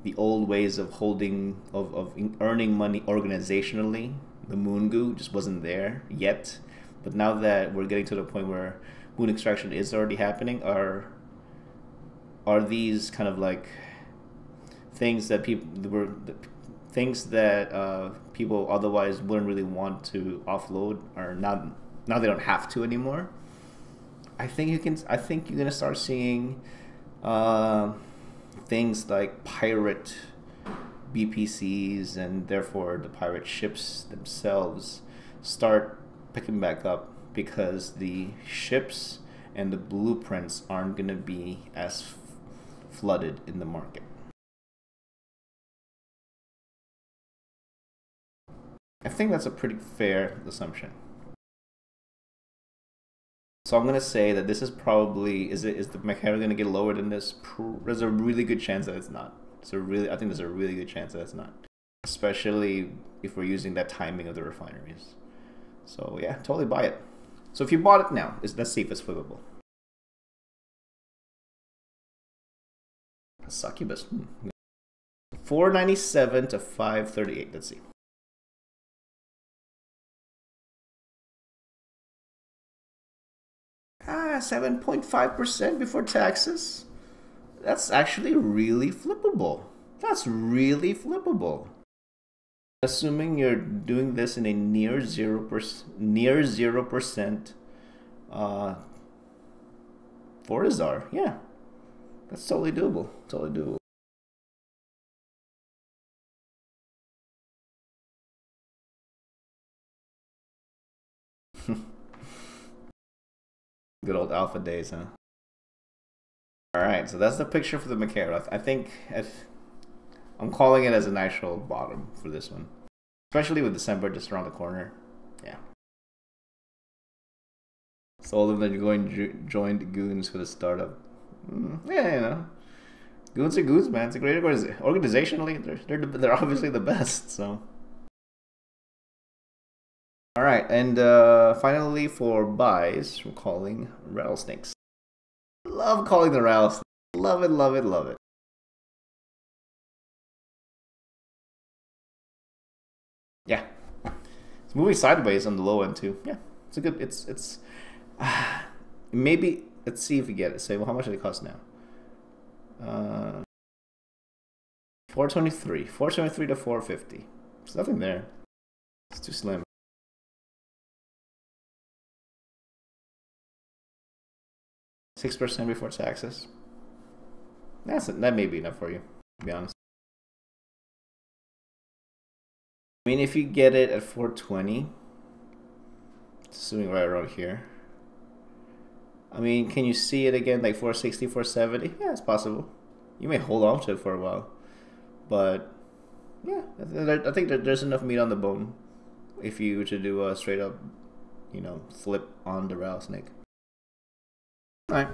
the old ways of earning money organizationally, the moon goo just wasn't there yet. But now that we're getting to the point where moon extraction is already happening, are these kind of like things that people otherwise wouldn't really want to offload are now they don't have to anymore. I think you're gonna start seeing things like pirate BPCs and therefore the pirate ships themselves start picking back up because the ships and the blueprints aren't gonna be as flooded in the market. I think that's a pretty fair assumption. So I'm gonna say that this is probably is the Macariel gonna get lower than this? There's a really good chance that it's not. I think there's a really good chance that it's not, especially if we're using that timing of the refineries. So yeah, totally buy it. So if you bought it now, let's see if it's flippable. A succubus. 497 to 538. Let's see. Ah, 7.5% before taxes. That's actually really flippable. That's really flippable. Assuming you're doing this in a near 0% Fortizar, yeah, that's totally doable. Totally doable. Good old alpha days, huh? All right, so that's the picture for the Macaro. I think I'm calling it as an actual bottom for this one, especially with December just around the corner. Yeah. Sold them, then you're joined Goons for the startup. Yeah, you know, Goons are Goons, man. It's a great organization. Organizationally, they're obviously the best. So. All right, and finally for buys, we're calling rattlesnakes. Love calling the rattlesnakes. Love it, love it, love it. Yeah, it's moving sideways on the low end too. Yeah, it's a good. It's maybe let's see if we get it. Say, well, how much do they cost now? 423 to 450. There's nothing there. It's too slim. %6 before taxes. That may be enough for you, to be honest. I mean, if you get it at 420, assuming right around here. I mean, can you see it again like 460, 470? Yeah, it's possible. You may hold on to it for a while, but yeah, I think that there's enough meat on the bone if you were to do a straight up, flip on the rattlesnake. Alright.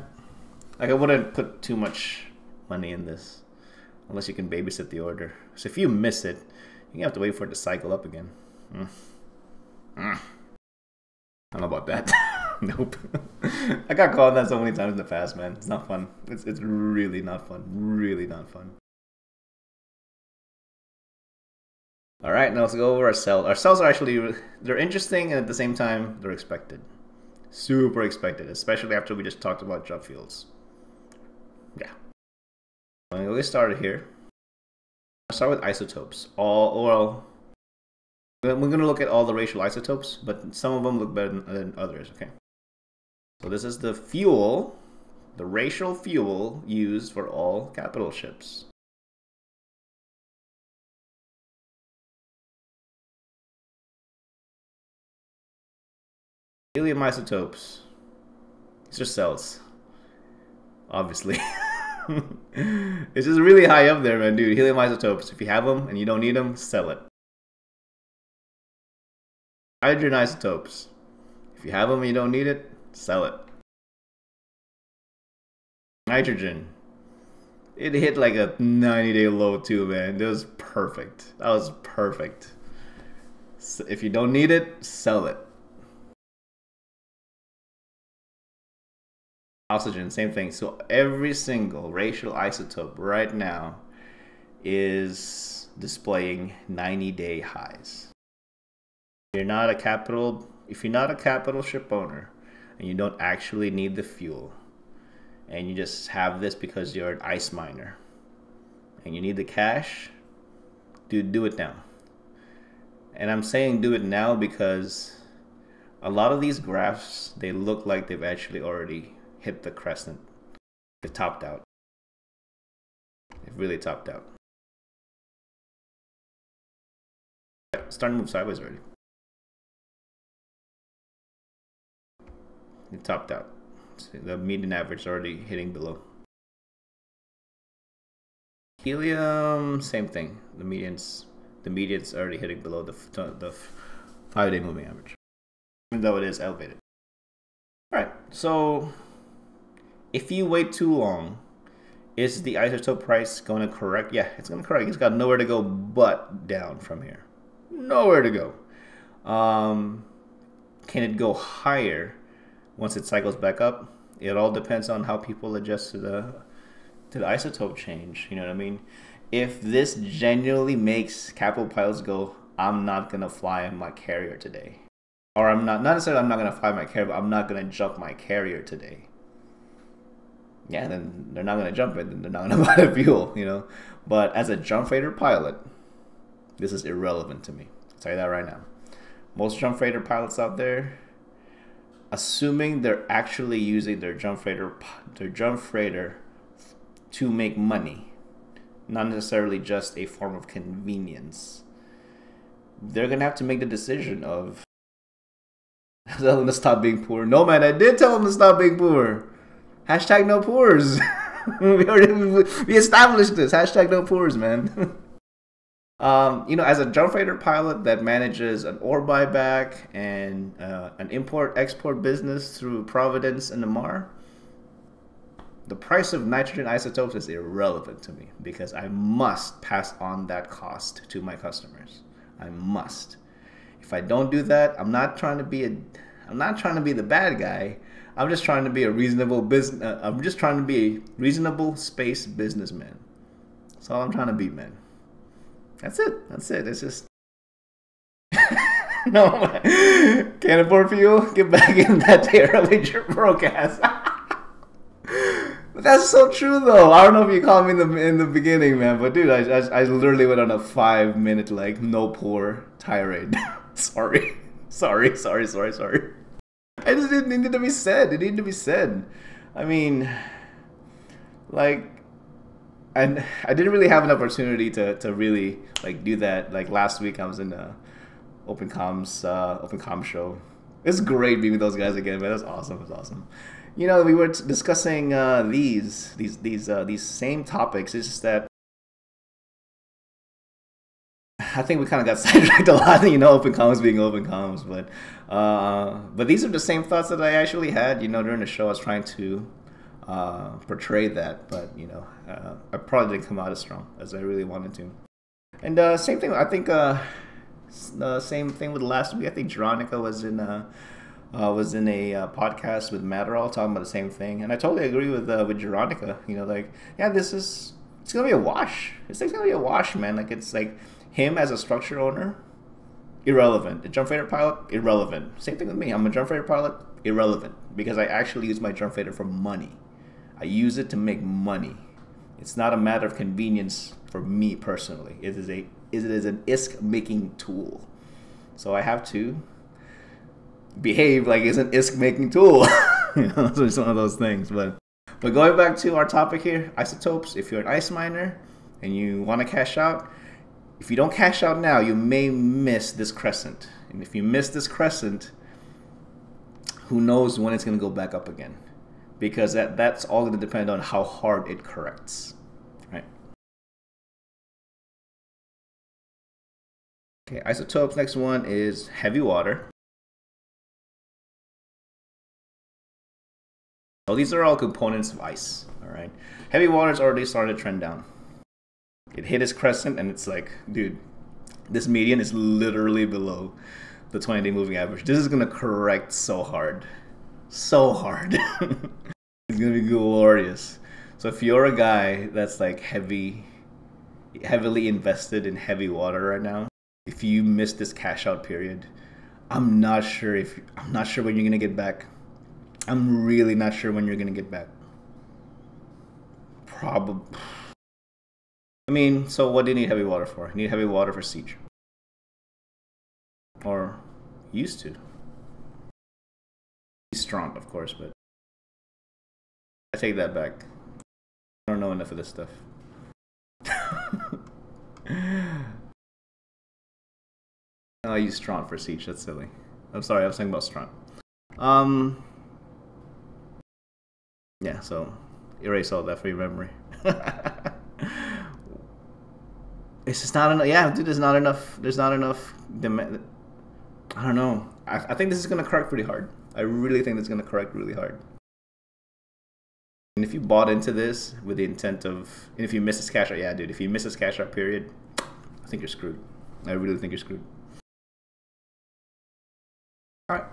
Like, I wouldn't put too much money in this unless you can babysit the order. So if you miss it, you have to wait for it to cycle up again. I don't know about that. Nope. I got called that so many times in the past, man. It's not fun. It's really not fun. Really not fun. Alright, now let's go over our cells. Our cells are actually, they're interesting, and at the same time, they're expected. Super expected, especially after we just talked about job fields. Yeah. I'm going to get started here. I'll start with isotopes. We're going to look at all the racial isotopes, but some of them look better than others, okay? So this is the fuel, the racial fuel used for all capital ships. Helium isotopes. These are cells, obviously. It's just really high up there, man, dude. Helium isotopes. If you have them and you don't need them, sell it. Hydrogen isotopes. If you have them and you don't need it, sell it. Nitrogen. It hit like a 90-day low too, man. That was perfect. That was perfect. So if you don't need it, sell it. Oxygen, same thing. So every single racial isotope right now is displaying 90-day highs. If you're not a capital ship owner and you don't actually need the fuel, and you just have this because you're an ice miner and you need the cash, dude, do it now. And I'm saying do it now because a lot of these graphs, they look like they've actually already hit the crescent. They've topped out. They've really topped out. Starting to move sideways already. It topped out. See, the median average is already hitting below. Helium, same thing. The median's already hitting below the 5-day moving average, even though it is elevated. All right, so if you wait too long, is the isotope price going to correct? Yeah, it's going to correct. It's got nowhere to go but down from here. Nowhere to go. Can it go higher once it cycles back up? It all depends on how people adjust to the isotope change. You know what I mean? If this genuinely makes capital pilots go, I'm not gonna fly my carrier today, or not necessarily I'm not gonna fly my carrier, but I'm not gonna jump my carrier today. Yeah, then they're not gonna jump it, then they're not gonna buy the fuel, you know. But as a jump freighter pilot, this is irrelevant to me. I'll tell you that right now. Most jump freighter pilots out there, assuming they're actually using their jump freighter to make money, not necessarily just a form of convenience, they're gonna have to make the decision of tell them to stop being poor. No, man, I did tell them to stop being poor. Hashtag no poors. we established this. Hashtag no poors, man. You know, as a jump freighter pilot that manages an ore buyback and an import-export business through Providence and Namar, the price of nitrogen isotopes is irrelevant to me because I must pass on that cost to my customers. I must. If I don't do that, I'm not trying to be the bad guy. I'm just trying to be a reasonable business. I'm just trying to be a reasonable space businessman. That's all I'm trying to be, man. That's it. That's it. It's just no, man. Can't afford fuel. Get back in that terribly broke ass. But that's so true, though. I don't know if you caught me in the beginning, man. But dude, I literally went on a 5-minute like no poor tirade. Sorry. I just didn't need to be said. It needed to be said. I mean, like, and I didn't really have an opportunity to really like do that. Like last week, I was in the open comms show. It's great being with those guys again, man. That's awesome. It's awesome. You know, we were discussing these same topics. It's just that I think we kind of got sidetracked a lot, you know, open comms being open comms, but these are the same thoughts that I actually had, you know, during the show. I was trying to portray that, but you know, I probably didn't come out as strong as I really wanted to. And same thing, I think, same thing with last week. I think Jeronica was in a podcast with Matterall talking about the same thing, and I totally agree with Jeronica. You know, like, yeah, it's gonna be a wash. It's like gonna be a wash, man. Like, it's like him as a structure owner, irrelevant. A jump freighter pilot, irrelevant. Same thing with me. I'm a jump freighter pilot, irrelevant, because I actually use my jump freighter for money. I use it to make money. It's not a matter of convenience for me personally. It is an ISK making tool. So I have to behave like it's an ISK making tool. You know, so it's one of those things. But going back to our topic here, isotopes. If you're an ice miner and you want to cash out, if you don't cash out now, you may miss this crescent. And if you miss this crescent, who knows when it's going to go back up again. Because that's all going to depend on how hard it corrects. Right? Okay, isotopes. Next one is heavy water. So these are all components of ice. All right. Heavy water's already started to trend down. It hit its crescent and it's like, dude, this median is literally below the 20-day moving average. This is going to correct so hard. So hard. It's going to be glorious. So if you're a guy that's like heavily invested in heavy water right now, if you miss this cash out period, I'm not sure when you're going to get back. I'm really not sure when you're going to get back. Probably. I mean, so what do you need heavy water for? You need heavy water for siege. Or used to. He's strong, of course, but I take that back. I don't know enough of this stuff. I use strong for siege. That's silly. I'm sorry, I was thinking about strong. Yeah, so erase all that for your memory. It's just not enough. Yeah, dude, there's not enough demand. I don't know. I think this is going to correct pretty hard. I really think it's going to correct really hard. And if you bought into this with the intent of, and if you miss this cash out, yeah, dude, if you miss this cash out period, I think you're screwed. I really think you're screwed. All right.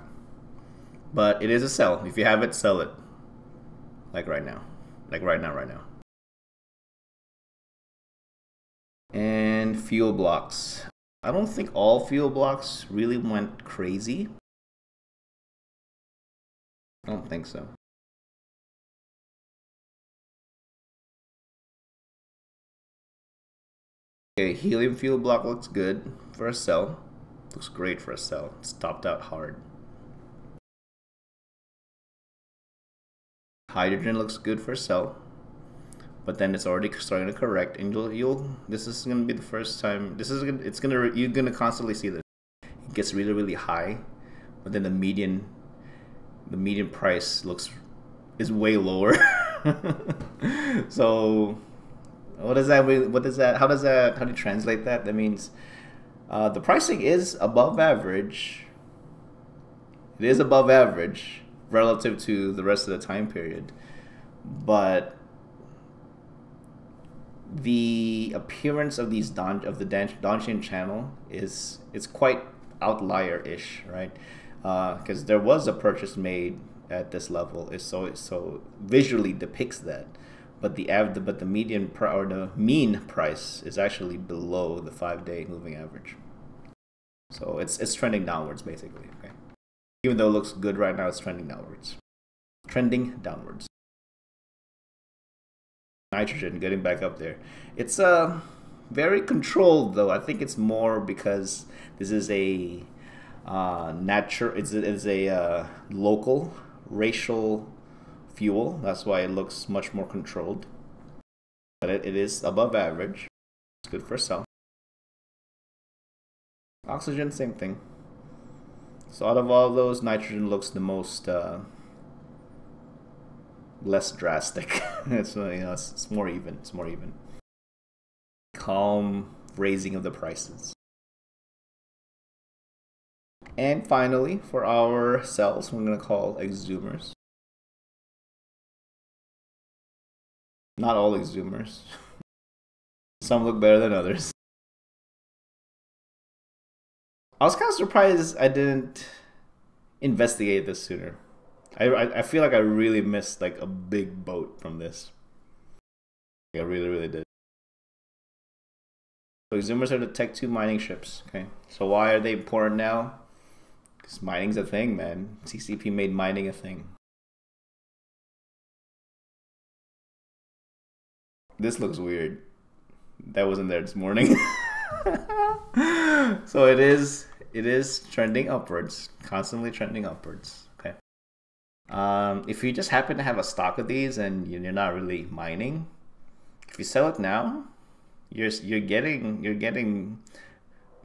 But it is a sell. If you have it, sell it. Like right now. Like right now. fuel blocks. I don't think all fuel blocks really went crazy. I don't think so. Okay, helium fuel block looks good for a cell. Looks great for a cell. It's topped out hard. Hydrogen looks good for a cell, but then it's already starting to correct, and this is gonna be the first time. You're gonna constantly see this. It gets really, really high, but then the median price is way lower. So what is that? How do you translate that? That means the pricing is above average. It is above average relative to the rest of the time period, but the appearance of these Donchian channel it's quite outlier-ish, right? Because there was a purchase made at this level, so visually depicts that, but the median or the mean price is actually below the 5-day moving average. So it's trending downwards basically. Okay, even though it looks good right now, it's trending downwards. Trending downwards. Nitrogen getting back up there. It's very controlled though. I think it's more because this is a it's a local racial fuel. That's why it looks much more controlled. But it is above average. It's good for a cell. Oxygen, same thing. So out of all those, nitrogen looks the most less drastic. It's it's more even. It's more even. Calm raising of the prices. And finally, for our cells, we're going to call exhumers. Not all exhumers. Some look better than others. I was kind of surprised I didn't investigate this sooner. I feel like I really missed like a big boat from this. I really, really did. So exhumers are the Tech 2 mining ships. Okay, so why are they important now? Because mining's a thing, man. CCP made mining a thing. This looks weird. That wasn't there this morning. So it is trending upwards, constantly trending upwards. Okay. If you just happen to have a stock of these and you're not really mining, if you sell it now, you're getting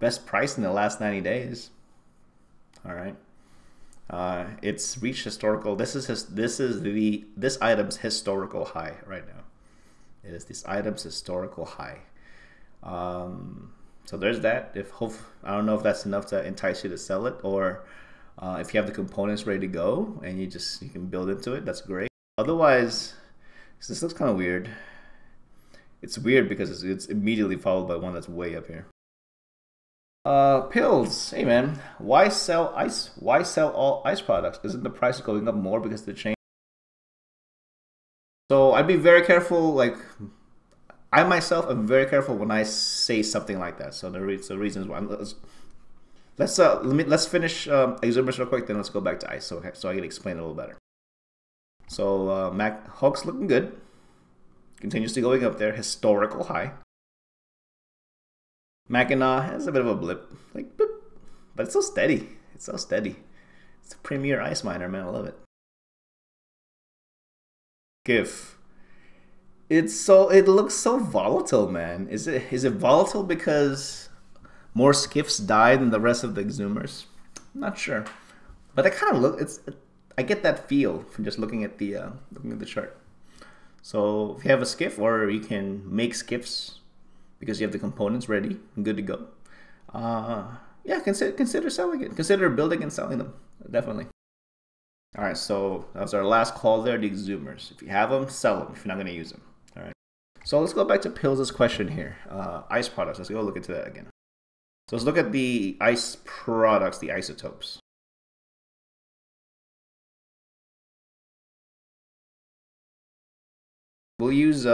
best price in the last 90 days. All right. It's reached historical. This item's historical high right now. It is this item's historical high. So there's that. I don't know if that's enough to entice you to sell it, or if you have the components ready to go and you can build into it, that's great. Otherwise, this looks kind of weird. It's weird because it's immediately followed by one that's way up here. Pills. Hey man, why sell ice? Why sell all ice products? Isn't the price going up more because of the change? So I'd be very careful. Like I myself am very careful when I say something like that. So the reasons why. Let's finish exhumers real quick. Then let's go back to ice. So I can explain it a little better. So Hulk's looking good. Continuously going up there, historical high. Mackinac has a bit of a blip, like boop, but it's so steady. It's so steady. It's a premier ice miner, man. I love it. GIF. It looks so volatile, man. Is it volatile because more skiffs die than the rest of the exhumers? I'm not sure, but I kind of I get that feel from just looking at the chart. So if you have a skiff, or you can make skiffs because you have the components ready and good to go, yeah, consider selling it. Consider building and selling them, definitely. All right, so that was our last call there, the exhumers. If you have them, sell them if you're not going to use them. All right. So let's go back to Pills' question here. Ice products. Let's go look into that again. So let's look at the ice products, the isotopes. We'll use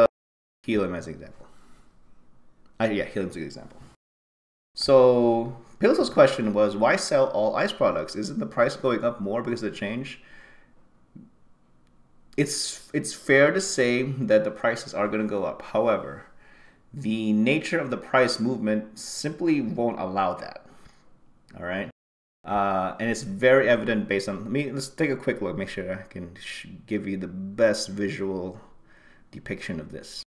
helium as an example. Yeah, helium's a good example. So Pilso's question was, why sell all ice products? Isn't the price going up more because of the change? It's fair to say that the prices are going to go up. However, the nature of the price movement simply won't allow that. All right. And it's very evident based on, let's take a quick look, make sure I can give you the best visual depiction of this.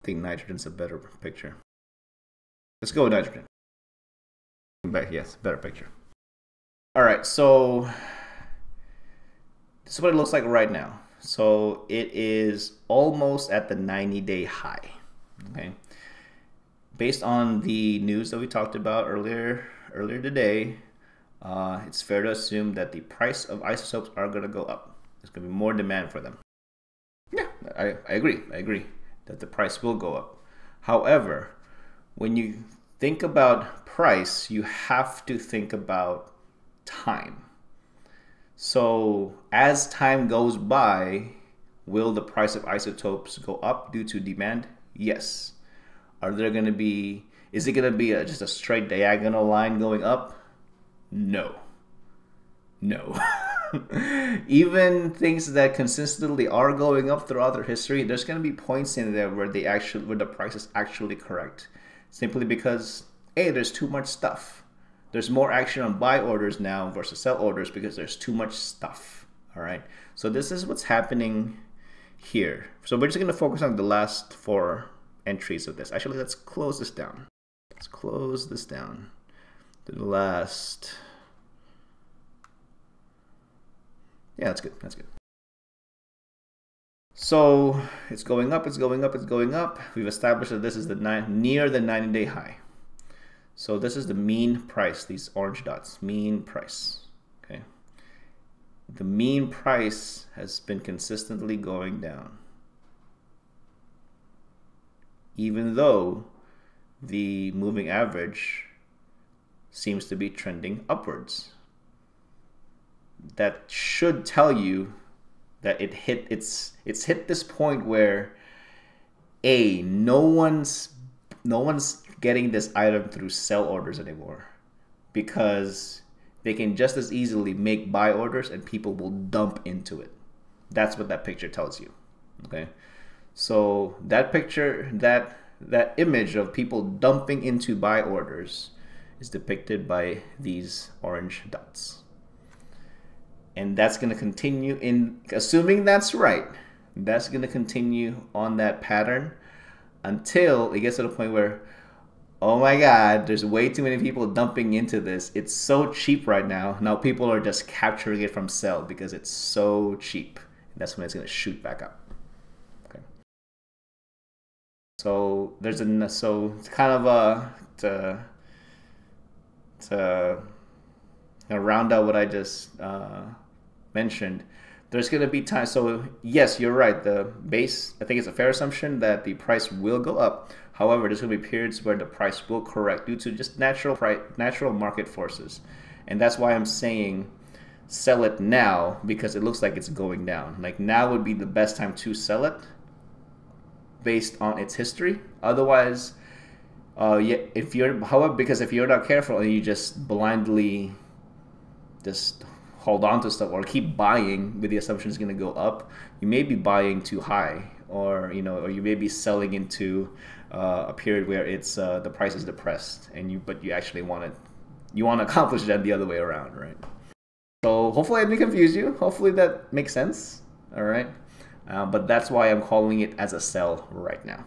I think nitrogen's a better picture. Let's go with nitrogen. Yes, better picture. All right, so this is what it looks like right now. So it is almost at the 90-day high. Okay, based on the news that we talked about earlier today, it's fair to assume that the price of isotopes are going to go up. There's going to be more demand for them. Yeah, I agree. I agree that the price will go up. However, when you think about price, you have to think about time. So as time goes by, will the price of isotopes go up due to demand? Yes. Are there going to be, is it going to be just a straight diagonal line going up? No. No. Even things that consistently are going up throughout their history, there's going to be points in there where the price is actually correct. Simply because, hey, there's too much stuff. There's more action on buy orders now versus sell orders because there's too much stuff. All right. So this is what's happening here. So we're just going to focus on the last 4 entries of this. Actually, let's close this down. Let's close this down to the last. Yeah, that's good. That's good. So it's going up, it's going up, it's going up. We've established that this is near the 90-day high. So this is the mean price, these orange dots, mean price. Okay. The mean price has been consistently going down, even though the moving average seems to be trending upwards. That should tell you that it's hit this point where no one's getting this item through sell orders anymore, because they can just as easily make buy orders and people will dump into it. That's what that picture tells you. Okay, so that picture, that image of people dumping into buy orders is depicted by these orange dots. And that's going to continue, in assuming that's right, that's going to continue on that pattern until it gets to the point where, oh my God, there's way too many people dumping into this. It's so cheap right now. Now people are just capturing it from sell because it's so cheap. And that's when it's going to shoot back up. Okay. So there's so it's kind of to round out what I just mentioned, there's going to be time. So yes, you're right. The base, I think it's a fair assumption that the price will go up. However, there's going to be periods where the price will correct due to just natural market forces. And that's why I'm saying sell it now, because it looks like it's going down. Like now would be the best time to sell it based on its history. Otherwise, because if you're not careful and you just blindly just hold on to stuff or keep buying with the assumption it's going to go up, you may be buying too high, or you may be selling into a period where it's the price is depressed, and but you actually want to accomplish that the other way around, right? So hopefully I didn't confuse you. Hopefully that makes sense. All right, but that's why I'm calling it as a sell right now.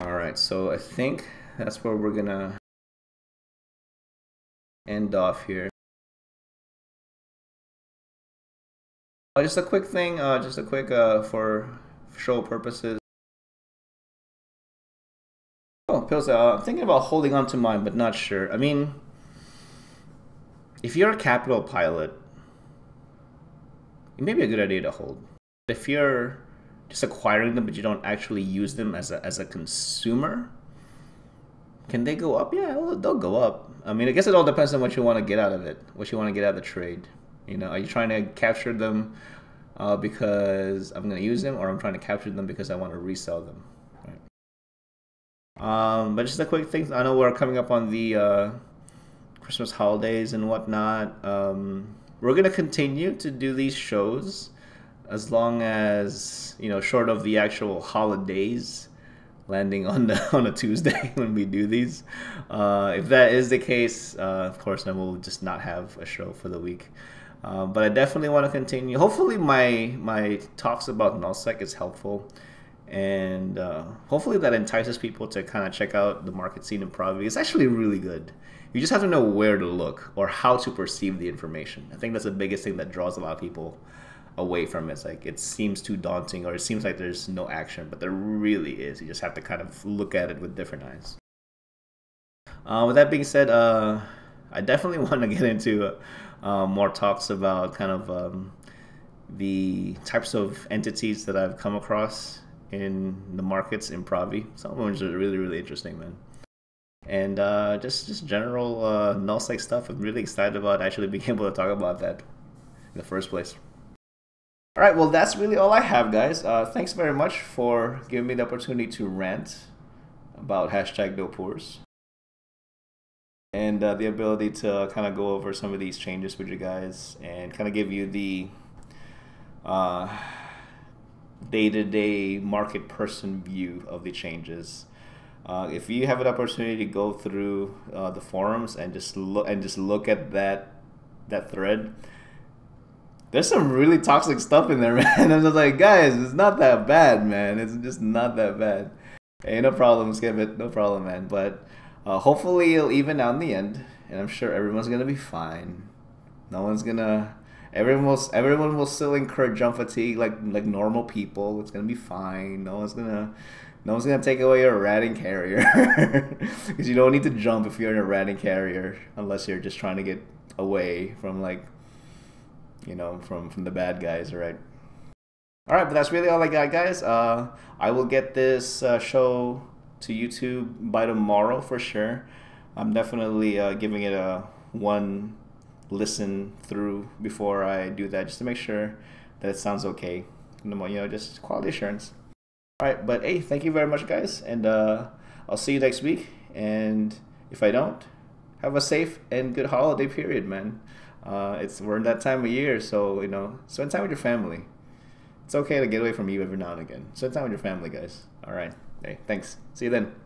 All right, so I think that's where we're gonna end off here. Just a quick thing, for show purposes. Oh, Pills, I'm thinking about holding on to mine, but not sure. I mean, if you're a capital pilot, it may be a good idea to hold. If you're just acquiring them, but you don't actually use them as a consumer, can they go up? Yeah, they'll go up. I mean, I guess it all depends on what you want to get out of it, what you want to get out of the trade. You know, are you trying to capture them because I'm going to use them, or I'm trying to capture them because I want to resell them? Right. But just a quick thing. I know we're coming up on the Christmas holidays and whatnot. We're going to continue to do these shows as long as, you know, short of the actual holidays landing on a Tuesday when we do these. If that is the case, of course, then we'll just not have a show for the week. But I definitely want to continue. Hopefully my talks about nullsec is helpful, and hopefully that entices people to kind of check out the market scene in Pravi. It's actually really good. You just have to know where to look or how to perceive the information. I think that's the biggest thing that draws a lot of people away from it. It's like it seems too daunting, or it seems like there's no action, but there really is. You just have to kind of look at it with different eyes. With that being said, I definitely want to get into more talks about kind of the types of entities that I've come across in the markets in Pravi. Some of them are just really, really interesting, man. And just general nullsec stuff. I'm really excited about actually being able to talk about that in the first place. All right, well, that's really all I have, guys. Thanks very much for giving me the opportunity to rant about hashtag #NoPours and the ability to kind of go over some of these changes with you guys and kind of give you the day-to-day market person view of the changes. If you have an opportunity to go through the forums and just look at that thread, there's some really toxic stuff in there, man. I'm just like, guys, it's not that bad, man. It's just not that bad. Hey, no problem, Skip it. No problem, man. But hopefully it'll even out in the end, and I'm sure everyone's gonna be fine. Everyone will still incur jump fatigue like normal people. It's gonna be fine. No one's gonna take away your ratting carrier, because you don't need to jump if you're in a ratting carrier, unless you're just trying to get away from, like, you know, from the bad guys, right? All right, but that's really all I got, guys. I will get this show to YouTube by tomorrow for sure. I'm definitely giving it a one listen through before I do that, just to make sure that it sounds okay. You know, just quality assurance. All right, but hey, thank you very much, guys, and I'll see you next week. And if I don't, have a safe and good holiday period, man. We're in that time of year, so, you know, spend time with your family. It's okay to get away from you every now and again. Spend time with your family, guys. All right. Hey, thanks. See you then.